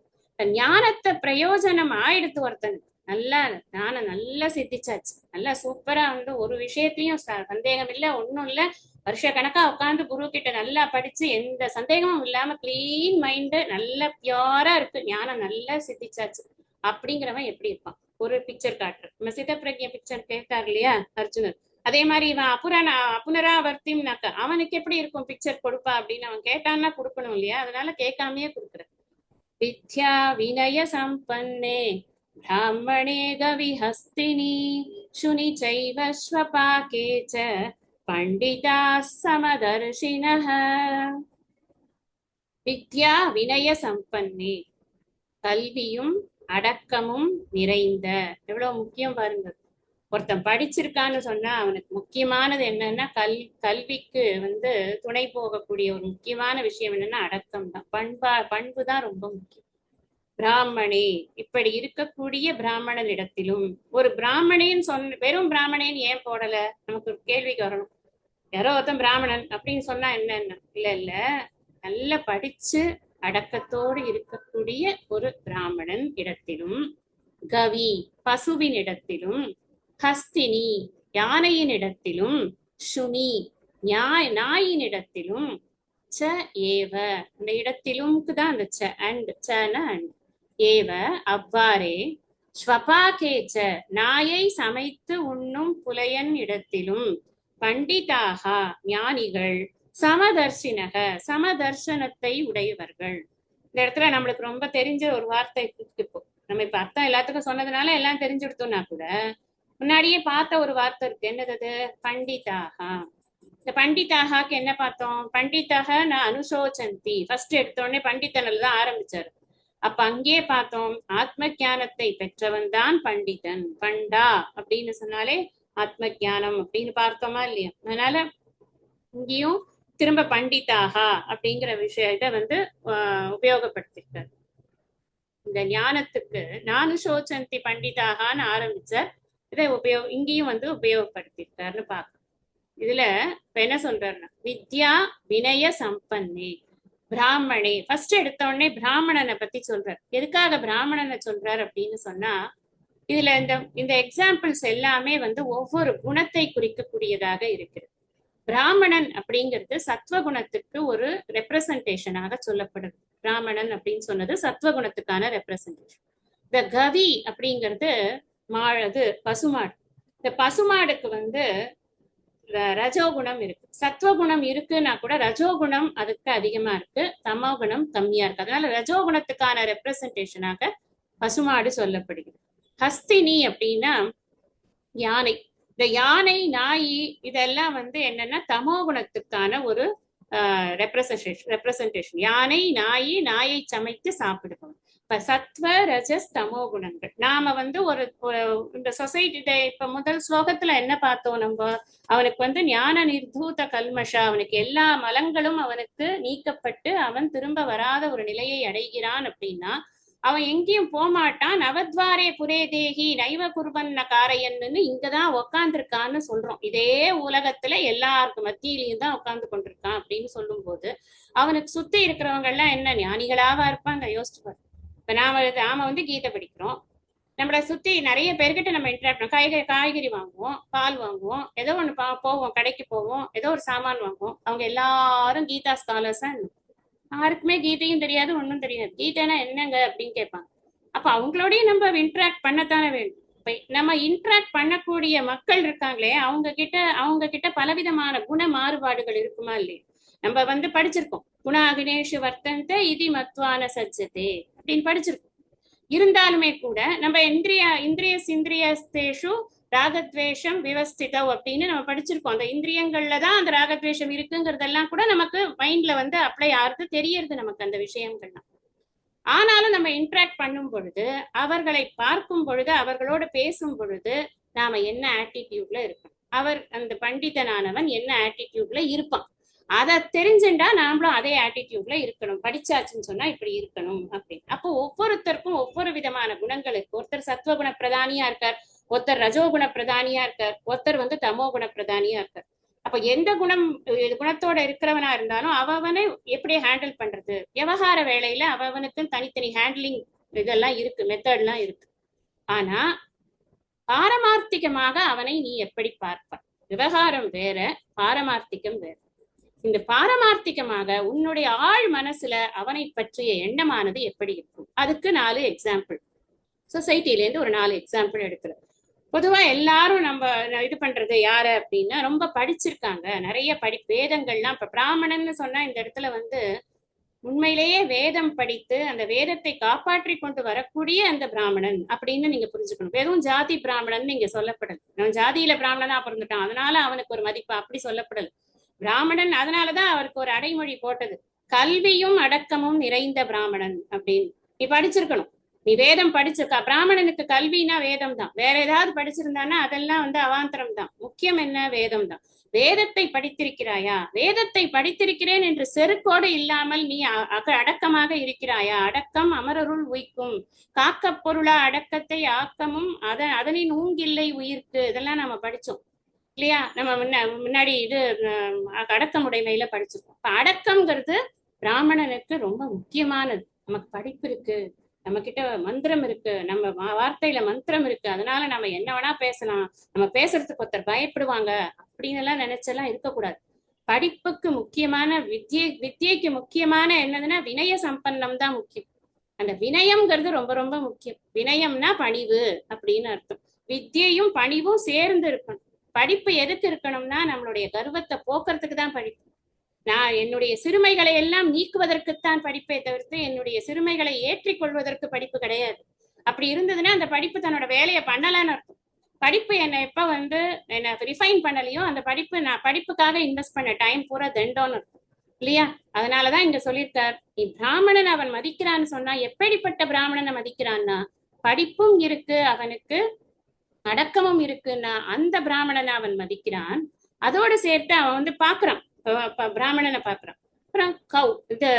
ஞானத்தை பிரயோஜனம் ஆயிடுத்து ஒருத்தனுக்கு. நல்லா ஞானம் நல்லா சித்திச்சாச்சு, நல்லா சூப்பரா வந்து ஒரு விஷயத்தையும் சந்தேகம் இல்லை, ஒன்றும் இல்லை. வருஷ கணக்கா உட்காந்து குரு கிட்ட நல்லா படிச்சு எந்த சந்தேகமும் இல்லாம கிளீன் மைண்டு நல்ல பியூரா இருக்கு, ஞானம் நல்லா சித்திச்சாச்சு. அப்படிங்கிறவன் எப்படி இருப்பான்? ஒரு பிக்சர் காட்டுற நம்ம சித்தப்பிரஜ்ய பிக்சர் கேட்டார் இல்லையா அர்ஜுனர், அதே மாதிரி இவன் அப்புனராவர்த்திம்னாக்க அவனுக்கு எப்படி இருக்கும் பிக்சர் கொடுப்பா அப்படின்னு அவன் கேட்டான்னா கொடுக்கணும் இல்லையா, அதனால கேட்காமயே கொடுக்குற. विद्या विनय संपन्ने ब्राह्मणे गविहस्तिनि शुनि चैव स्वपाके च पंडिताः समदर्शिनः. வித்யா வினய சம்பன்னே, கல்வியும் அடக்கமும் நிறைந்த. எவ்வளவு முக்கியம் பாருங்க. ஒருத்தன் படிச்சிருக்கான்னு சொன்னா அவனுக்கு முக்கியமானது என்னன்னா கல்விக்கு வந்து துணை போகக்கூடிய ஒரு முக்கியமான விஷயம் என்னன்னா அடக்கம் தான், பண்பு தான் ரொம்ப முக்கியம். பிராமணே, இப்படி இருக்கக்கூடிய பிராமணனிடத்திலும். ஒரு பிராமணேன்னு வெறும் பிராமணேன்னு ஏன் போடல, நமக்கு ஒரு கேள்விக்கு வரணும். யாரோ ஒருத்தன் பிராமணன் அப்படின்னு சொன்னா என்ன? இல்ல நல்ல படிச்சு அடக்கத்தோடு இருக்கக்கூடிய ஒரு பிராமணன் இடத்திலும், கவி பசுவின் இடத்திலும், ஹஸ்தினி யானையின் இடத்திலும், சுனி நாயின் இடத்திலும், ச ஏவ அந்த இடத்திலும் தான் அந்த ச அண்ட் சன அண்ட் ஏவ அவ்வாறே, ஸ்வபாகேச்ச நாயை சமைத்து உண்ணும் புலையன் இடத்திலும், பண்டிதாக ஞானிகள், சமதர்சினக சமதர்சனத்தை உடையவர்கள். இந்த இடத்துல நம்மளுக்கு ரொம்ப தெரிஞ்ச ஒரு வார்த்தை இப்போ நம்ம இப்ப அர்த்தம் எல்லாத்துக்கும் சொன்னதுனால எல்லாம் தெரிஞ்சுடுத்தோம்னா கூட முன்னாடியே பார்த்த ஒரு வார்த்தை இருக்கு, என்னது? பண்டிதாகா. இந்த பண்டிதாகாக்கு என்ன பார்த்தோம்? பண்டிதாக நான் அனுசோச்சந்தி, ஃபர்ஸ்ட் எடுத்தோடனே பண்டிதனில் தான் ஆரம்பிச்சாரு. அப்ப அங்கேயே பார்த்தோம், ஆத்ம ஞானத்தை பெற்றவன் தான் பண்டிதன். பண்டா அப்படின்னு சொன்னாலே ஆத்ம ஞானம் அப்படின்னு பார்த்தோமா இல்லையா? அதனால இங்கேயும் திரும்ப பண்டிதாகா அப்படிங்கிற விஷயத்தை வந்து உபயோகப்படுத்திருக்காரு. இந்த ஞானத்துக்கு நானுசோச்சந்தி பண்டிதாகான்னு ஆரம்பிச்ச இதை இங்கேயும் வந்து உபயோகப்படுத்திருக்காருன்னு பார்க்கணும். இதுல இப்ப என்ன சொல்றாருன்னா, வித்யா வினய சம்பன்னே பிராமணே. ஃபர்ஸ்ட் எடுத்த உடனே பிராமணனை பத்தி சொல்றாரு. எதுக்காக பிராமணனை சொல்றாரு அப்படின்னு சொன்னா, இதுல இந்த எக்ஸாம்பிள்ஸ் எல்லாமே வந்து ஒவ்வொரு குணத்தை குறிக்கக்கூடியதாக இருக்கிறது. பிராமணன் அப்படிங்கிறது சத்வகுணத்துக்கு ஒரு ரெப்ரசன்டேஷனாக சொல்லப்படுது. பிராமணன் அப்படின்னு சொன்னது சத்வகுணத்துக்கான ரெப்ரசன்டேஷன். இந்த கவி அப்படிங்கிறது பசுமாடு. இந்த பசுமாடுக்கு வந்து ரஜோகுணம் இருக்கு, சத்வகுணம் இருக்குன்னா கூட ரஜோகுணம் அதுக்கு அதிகமா இருக்கு, தமோகுணம் கம்மியா இருக்கு. அதனால ரஜோகுணத்துக்கான ரெப்ரசன்டேஷனாக பசுமாடு சொல்லப்படுகிறது. ஹஸ்தினி அப்படின்னா யானை. இந்த யானை நாய் இதெல்லாம் வந்து என்னன்னா தமோகுணத்துக்கான ஒரு ரெப்ரசன்டேஷன். யானை நாயை சமைத்து சாப்பிடுவோம். இப்ப சத்வ ரஜஸ் தமோ குணங்கள் நாம வந்து ஒரு இந்த சொசைட்டி இப்ப முதல் ஸ்லோகத்துல என்ன பார்த்தோம் நம்ம, அவனுக்கு வந்து ஞான நிர்தூத கல்மஷா, அவனுக்கு எல்லா மலங்களும் அவனுக்கு நீக்கப்பட்டு அவன் திரும்ப வராத ஒரு நிலையை அடைகிறான். அப்படின்னா அவன் எங்கேயும் போமாட்டான். நவத்வாரே புரே தேகி நைவ குர்வன்ன காரையன்னு இங்கதான் உக்காந்துருக்கான்னு சொல்றோம். இதே உலகத்துல எல்லாருக்கும் மத்தியிலையும் தான் உட்கார்ந்து கொண்டிருக்கான் அப்படின்னு சொல்லும் போது அவனுக்கு சுத்தி இருக்கிறவங்க எல்லாம் என்ன ஞானிகளாவா இருப்பாங்க? யோசிச்சுப்பாரு. இப்ப நாம வந்து கீதை படிக்கிறோம், நம்மளை சுத்தி நிறைய பேர்கிட்ட நம்ம இன்டராக்ட் பண்ணுவோம். காய்கறி வாங்குவோம், பால் வாங்குவோம், ஏதோ ஒண்ணு போவோம், கடைக்கு போவோம், ஏதோ ஒரு சாமான் வாங்குவோம். அவங்க எல்லாரும் கீதா ஸ்காலர்ஸா, யாருக்குமே கீதையும் தெரியாது, ஒன்றும் தெரியாது. கீதைனா என்னங்க அப்படின்னு கேட்பாங்க. அப்ப அவங்களோடய நம்ம இன்டராக்ட் பண்ணத்தானே வேண்டும். நம்ம இன்டராக்ட் பண்ணக்கூடிய மக்கள் இருக்காங்களே அவங்க கிட்ட பலவிதமான குண மாறுபாடுகள் இருக்குமா இல்லையா? நம்ம வந்து படிச்சிருக்கோம், குணாகினேஷு வர்த்தந்த இதி மத்வான சஜ்ஜதே அப்படின்னு படிச்சிருக்கோம். இருந்தாலுமே கூட நம்ம இந்திரிய சிந்திரியஸ்தேஷு ராகத்வேஷம் விவஸ்திதவ் அப்படின்னு நம்ம படிச்சிருக்கோம். அந்த இந்திரியங்கள்ல தான் அந்த ராகத்வேஷம் இருக்குங்கிறதெல்லாம் கூட நமக்கு மைண்ட்ல வந்து அப்ளை ஆகுது, தெரியறது நமக்கு அந்த விஷயங்கள்லாம். ஆனாலும் நம்ம இன்ட்ராக்ட் பண்ணும் பொழுது, அவர்களை பார்க்கும் பொழுது, அவர்களோடு பேசும் பொழுது நாம என்ன ஆட்டிடியூட்ல இருக்கோம், அந்த பண்டிதனானவன் என்ன ஆட்டிடியூட்ல இருப்பான், அதை தெரிஞ்சுட்டா நாமளும் அதே ஆட்டிடியூட்ல இருக்கணும். படிச்சாச்சுன்னு சொன்னா இப்படி இருக்கணும் அப்படின்னு. அப்போ ஒவ்வொருத்தருக்கும் ஒவ்வொரு விதமான குணங்கள் இருக்கு. ஒருத்தர் சத்வகுண பிரதானியா இருக்கார், ஒருத்தர் ரஜோகுண பிரதானியா இருக்கார், ஒருத்தர் வந்து தமோ குண பிரதானியா இருக்கார். அப்ப எந்த குணத்தோட இருக்கிறவனா இருந்தாலும் அவனை எப்படி ஹேண்டில் பண்றது, விவகார வேலையில அவனுக்கு தனித்தனி ஹேண்ட்லிங் இதெல்லாம் இருக்கு, மெத்தட்லாம் இருக்கு. ஆனா பாரமார்த்திகமாக அவனை நீ எப்படி பார்ப்பாய்? விவகாரம் வேற, பாரமார்த்திகம் வேற. இந்த பாரமார்த்திகமாக உன்னுடைய ஆழ் மனசுல அவனை பற்றிய எண்ணமானது எப்படி இருக்கும்? அதுக்கு 4 எக்ஸாம்பிள், சொசைட்டில இருந்து ஒரு 4 எக்ஸாம்பிள் எடுக்கிறேன். பொதுவா எல்லாரும் நம்ம இது பண்றது யாரு அப்படின்னா, ரொம்ப படிச்சிருக்காங்க, நிறைய வேதங்கள்லாம். இப்ப பிராமணன்னு சொன்னா இந்த இடத்துல வந்து உண்மையிலேயே வேதம் படித்து அந்த வேதத்தை காப்பாற்றி கொண்டு வரக்கூடிய அந்த பிராமணன் அப்படின்னு நீங்க புரிஞ்சுக்கணும். வெறும் ஜாதி பிராமணன் நீங்க சொல்லப்படல. அவன் ஜாதியில பிராமணனா பிறந்துட்டான் அதனால அவனுக்கு ஒரு மதிப்பு அப்படி சொல்லப்படல. பிராமணன் அதனாலதான் அவருக்கு ஒரு அடைமொழி போட்டது, கல்வியும் அடக்கமும் நிறைந்த பிராமணன் அப்படின்னு. நீ படிச்சிருக்கணும், நீ வேதம் படிச்சிருக்கா. பிராமணனுக்கு கல்வினா வேதம் தான், வேற ஏதாவது படிச்சிருந்தானா அதெல்லாம் வந்து அவாந்தரம் தான். முக்கியம் என்ன? வேதம் தான். வேதத்தை படித்திருக்கிறாயா? வேதத்தை படித்திருக்கிறேன் என்று செருக்கோடு இல்லாமல் நீ அடக்கமாக இருக்கிறாயா? அடக்கம் அமரருள் உய்க்கும், காக்க பொருளா அடக்கத்தை ஆக்கமும் அதனின் ஊங்கில்லை உயிர்க்கு. இதெல்லாம் நம்ம படிச்சோம் இல்லையா? நம்ம முன்னாடி இது அடக்கமுடைமையில படிச்சிருக்கோம். இப்ப அடக்கம்ங்கிறது பிராமணனுக்கு ரொம்ப முக்கியமானது. நமக்கு படிப்பு இருக்கு, நம்ம கிட்ட மந்திரம் இருக்கு, நம்ம வார்த்தையில மந்திரம் இருக்கு, அதனால நம்ம என்ன வேணா பேசலாம், நம்ம பேசுறதுக்கு ஒருத்தர் பயப்படுவாங்க அப்படின்னு எல்லாம் நினைச்செல்லாம் இருக்கக்கூடாது. படிப்புக்கு முக்கியமான வித்யைக்கு முக்கியமான என்னதுன்னா வினய சம்பன்னம் தான் முக்கியம். அந்த வினயம்ங்கிறது ரொம்ப ரொம்ப முக்கியம். வினயம்னா பணிவு அப்படின்னு அர்த்தம். வித்யையும் பணிவும் சேர்ந்து இருக்கணும். படிப்பு எதுக்கு இருக்கணும்னா நம்மளுடைய கர்வத்தை போக்குறதுக்கு தான் படிப்பு. நான் என்னுடைய சிறுமைகளை எல்லாம் நீக்குவதற்குத்தான் படிப்பை தவிர்த்து என்னுடைய சிறுமைகளை ஏற்றிக்கொள்வதற்கு படிப்பு கிடையாது. அப்படி இருந்ததுன்னா அந்த படிப்பு தன்னோட வேலையை பண்ணலான்னு அர்த்தம். படிப்பு என்னை எப்ப வந்து என்ன ரிஃபைன் பண்ணலையோ அந்த படிப்பு நான் படிப்புக்காக இன்வெஸ்ட் பண்ண டைம் பூரா தண்டோன்னு இருக்கும் இல்லையா? அதனாலதான் இங்க சொல்லியிருக்கார், நீ பிராமணன் அவன் மதிக்கிறான்னு சொன்னா எப்படிப்பட்ட பிராமணனை மதிக்கிறான்னா, படிப்பும் இருக்கு அவனுக்கு, அடக்கமும் இருக்குன்னா அந்த பிராமணனை அவன் மதிக்கிறான். அதோடு சேர்த்து அவன் வந்து பாக்குறான், பிராமணனை பாக்குறான். அப்புறம் இது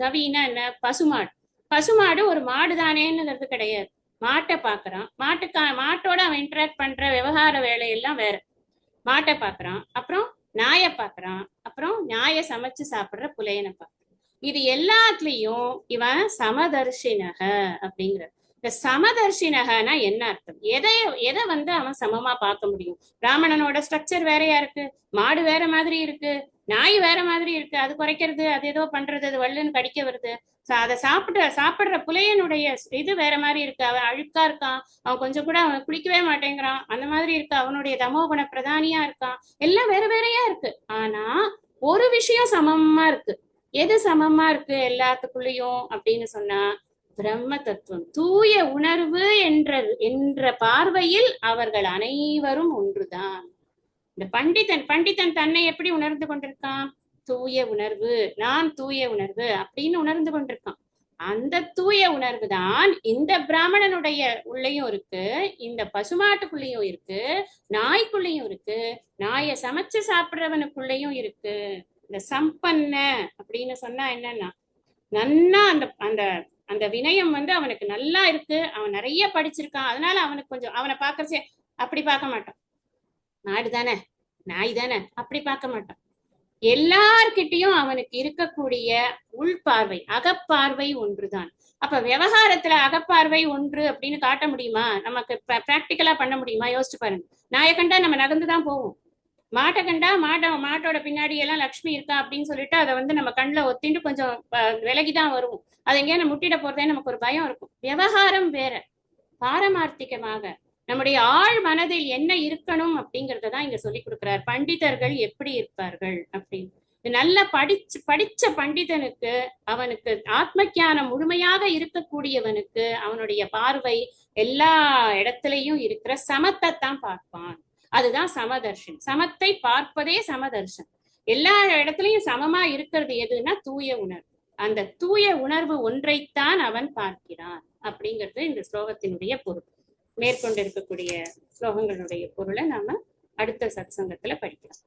கவின்னா என்ன? பசுமாடு. பசுமாடு ஒரு மாடு தானேன்னு கிடையாது. மாட்டை பாக்குறான். மாட்டோட அவன் இன்டராக்ட் பண்ற விவகார வேலையெல்லாம் வேற. மாட்டை பாக்குறான், அப்புறம் நாயை பாக்குறான், அப்புறம் நாயை சமைச்சு சாப்பிடுற புலையனை பாக்குறான். இது எல்லாத்துலயும் இவன் சமதர்ஷினக அப்படிங்கிற. இந்த சமதர்ஷினகனா என்ன அர்த்தம்? எதை வந்து அவன் சமமா பார்க்க முடியும்? பிராமணனோட ஸ்ட்ரக்சர் வேறையா இருக்கு, மாடு வேற மாதிரி இருக்கு, நாய் வேற மாதிரி இருக்கு, அது குறைக்கிறது, அது ஏதோ பண்றது, அது வள்ளுன்னு கடிக்க வருது. அதை சாப்பிடுற புலையனுடைய இது வேற மாதிரி இருக்கு. அவன் அழுக்கா இருக்கான், அவன் கொஞ்சம் கூட அவன் குளிக்கவே மாட்டேங்கிறான், அந்த மாதிரி இருக்கு. அவனுடைய தமோகுண பிரதானியா இருக்கான். எல்லாம் வேற வேறையா இருக்கு. ஆனா ஒரு விஷயம் சமமா இருக்கு. எது சமமா இருக்கு எல்லாத்துக்குள்ளயும் அப்படின்னு சொன்னா பிரம்ம தத்துவம், தூய உணர்வு என்ற பார்வையில் அவர்கள் அனைவரும் ஒன்றுதான். இந்த பண்டிதன் தன்னை எப்படி உணர்ந்து கொண்டிருக்கான்? தூய உணர்வு, நான் தூய உணர்வு அப்படின்னு உணர்ந்து கொண்டிருக்கான். அந்த தூய உணர்வு தான் இந்த பிராமணனுடைய உள்ளேயும் இருக்கு, இந்த பசுமாட்டுக்குள்ளேயும் இருக்கு, நாய்க்குள்ளேயும் இருக்கு, நாயை சமைச்சு சாப்பிடுறவனுக்குள்ளேயும் இருக்கு. இந்த சம்பன்ன அப்படின்னு சொன்னா என்னன்னா, நன்னா அந்த அந்த அந்த வினயம் வந்து அவனுக்கு நல்லா இருக்கு, அவன் நிறைய படிச்சிருக்கான், அதனால அவனுக்கு கொஞ்சம் அவனை பார்க்கறச்சே அப்படி பார்க்க மாட்டான், நாடு தானே நாய் தானே அப்படி பார்க்க மாட்டான். எல்லார்கிட்டையும் அவனுக்கு இருக்கக்கூடிய உள்பார்வை, அகப்பார்வை ஒன்றுதான். அப்ப விவகாரத்துல அகப்பார்வை ஒன்று அப்படின்னு காட்ட முடியுமா? நமக்கு பிராக்டிக்கலா பண்ண முடியுமா? யோசிச்சு பாருங்க. நாயை கண்டா நம்ம நகர்ந்துதான் போவோம். மாட்டை கண்டா மாட்டோட பின்னாடி எல்லாம் லக்ஷ்மி இருக்கா அப்படின்னு சொல்லிட்டு அதை வந்து நம்ம கண்ணில் ஒத்திட்டு கொஞ்சம் விலகிதான் வருவோம். அது எங்கேயா முட்டிட போறதே நமக்கு ஒரு பயம் இருக்கும். விவகாரம் வேற. பாரமார்த்திகமாக நம்முடைய ஆழ் மனதில் என்ன இருக்கணும் அப்படிங்கறதான் இங்க சொல்லி கொடுக்கிறார். பண்டிதர்கள் எப்படி இருப்பார்கள் அப்படின்னு. நல்ல படிச்ச பண்டிதனுக்கு, அவனுக்கு ஆத்ம ஞானம் முழுமையாக இருக்கக்கூடியவனுக்கு அவனுடைய பார்வை எல்லா இடத்துலயும் இருக்கிற சமத்தை தான் பார்ப்பான். அதுதான் சமதர்ஷன். சமத்தை பார்ப்பதே சமதர்ஷன். எல்லா இடத்துலயும் சமமா இருக்கிறது எதுன்னா தூய உணர்வு. அந்த தூய உணர்வு ஒன்றைத்தான் அவன் பார்க்கிறான் அப்படிங்கிறது இந்த ஸ்லோகத்தினுடைய பொருள். மேற்கொண்டு இருக்கக்கூடிய ஸ்லோகங்களுடைய பொருளை நாம அடுத்த சத்சங்கத்துல படிக்கலாம்.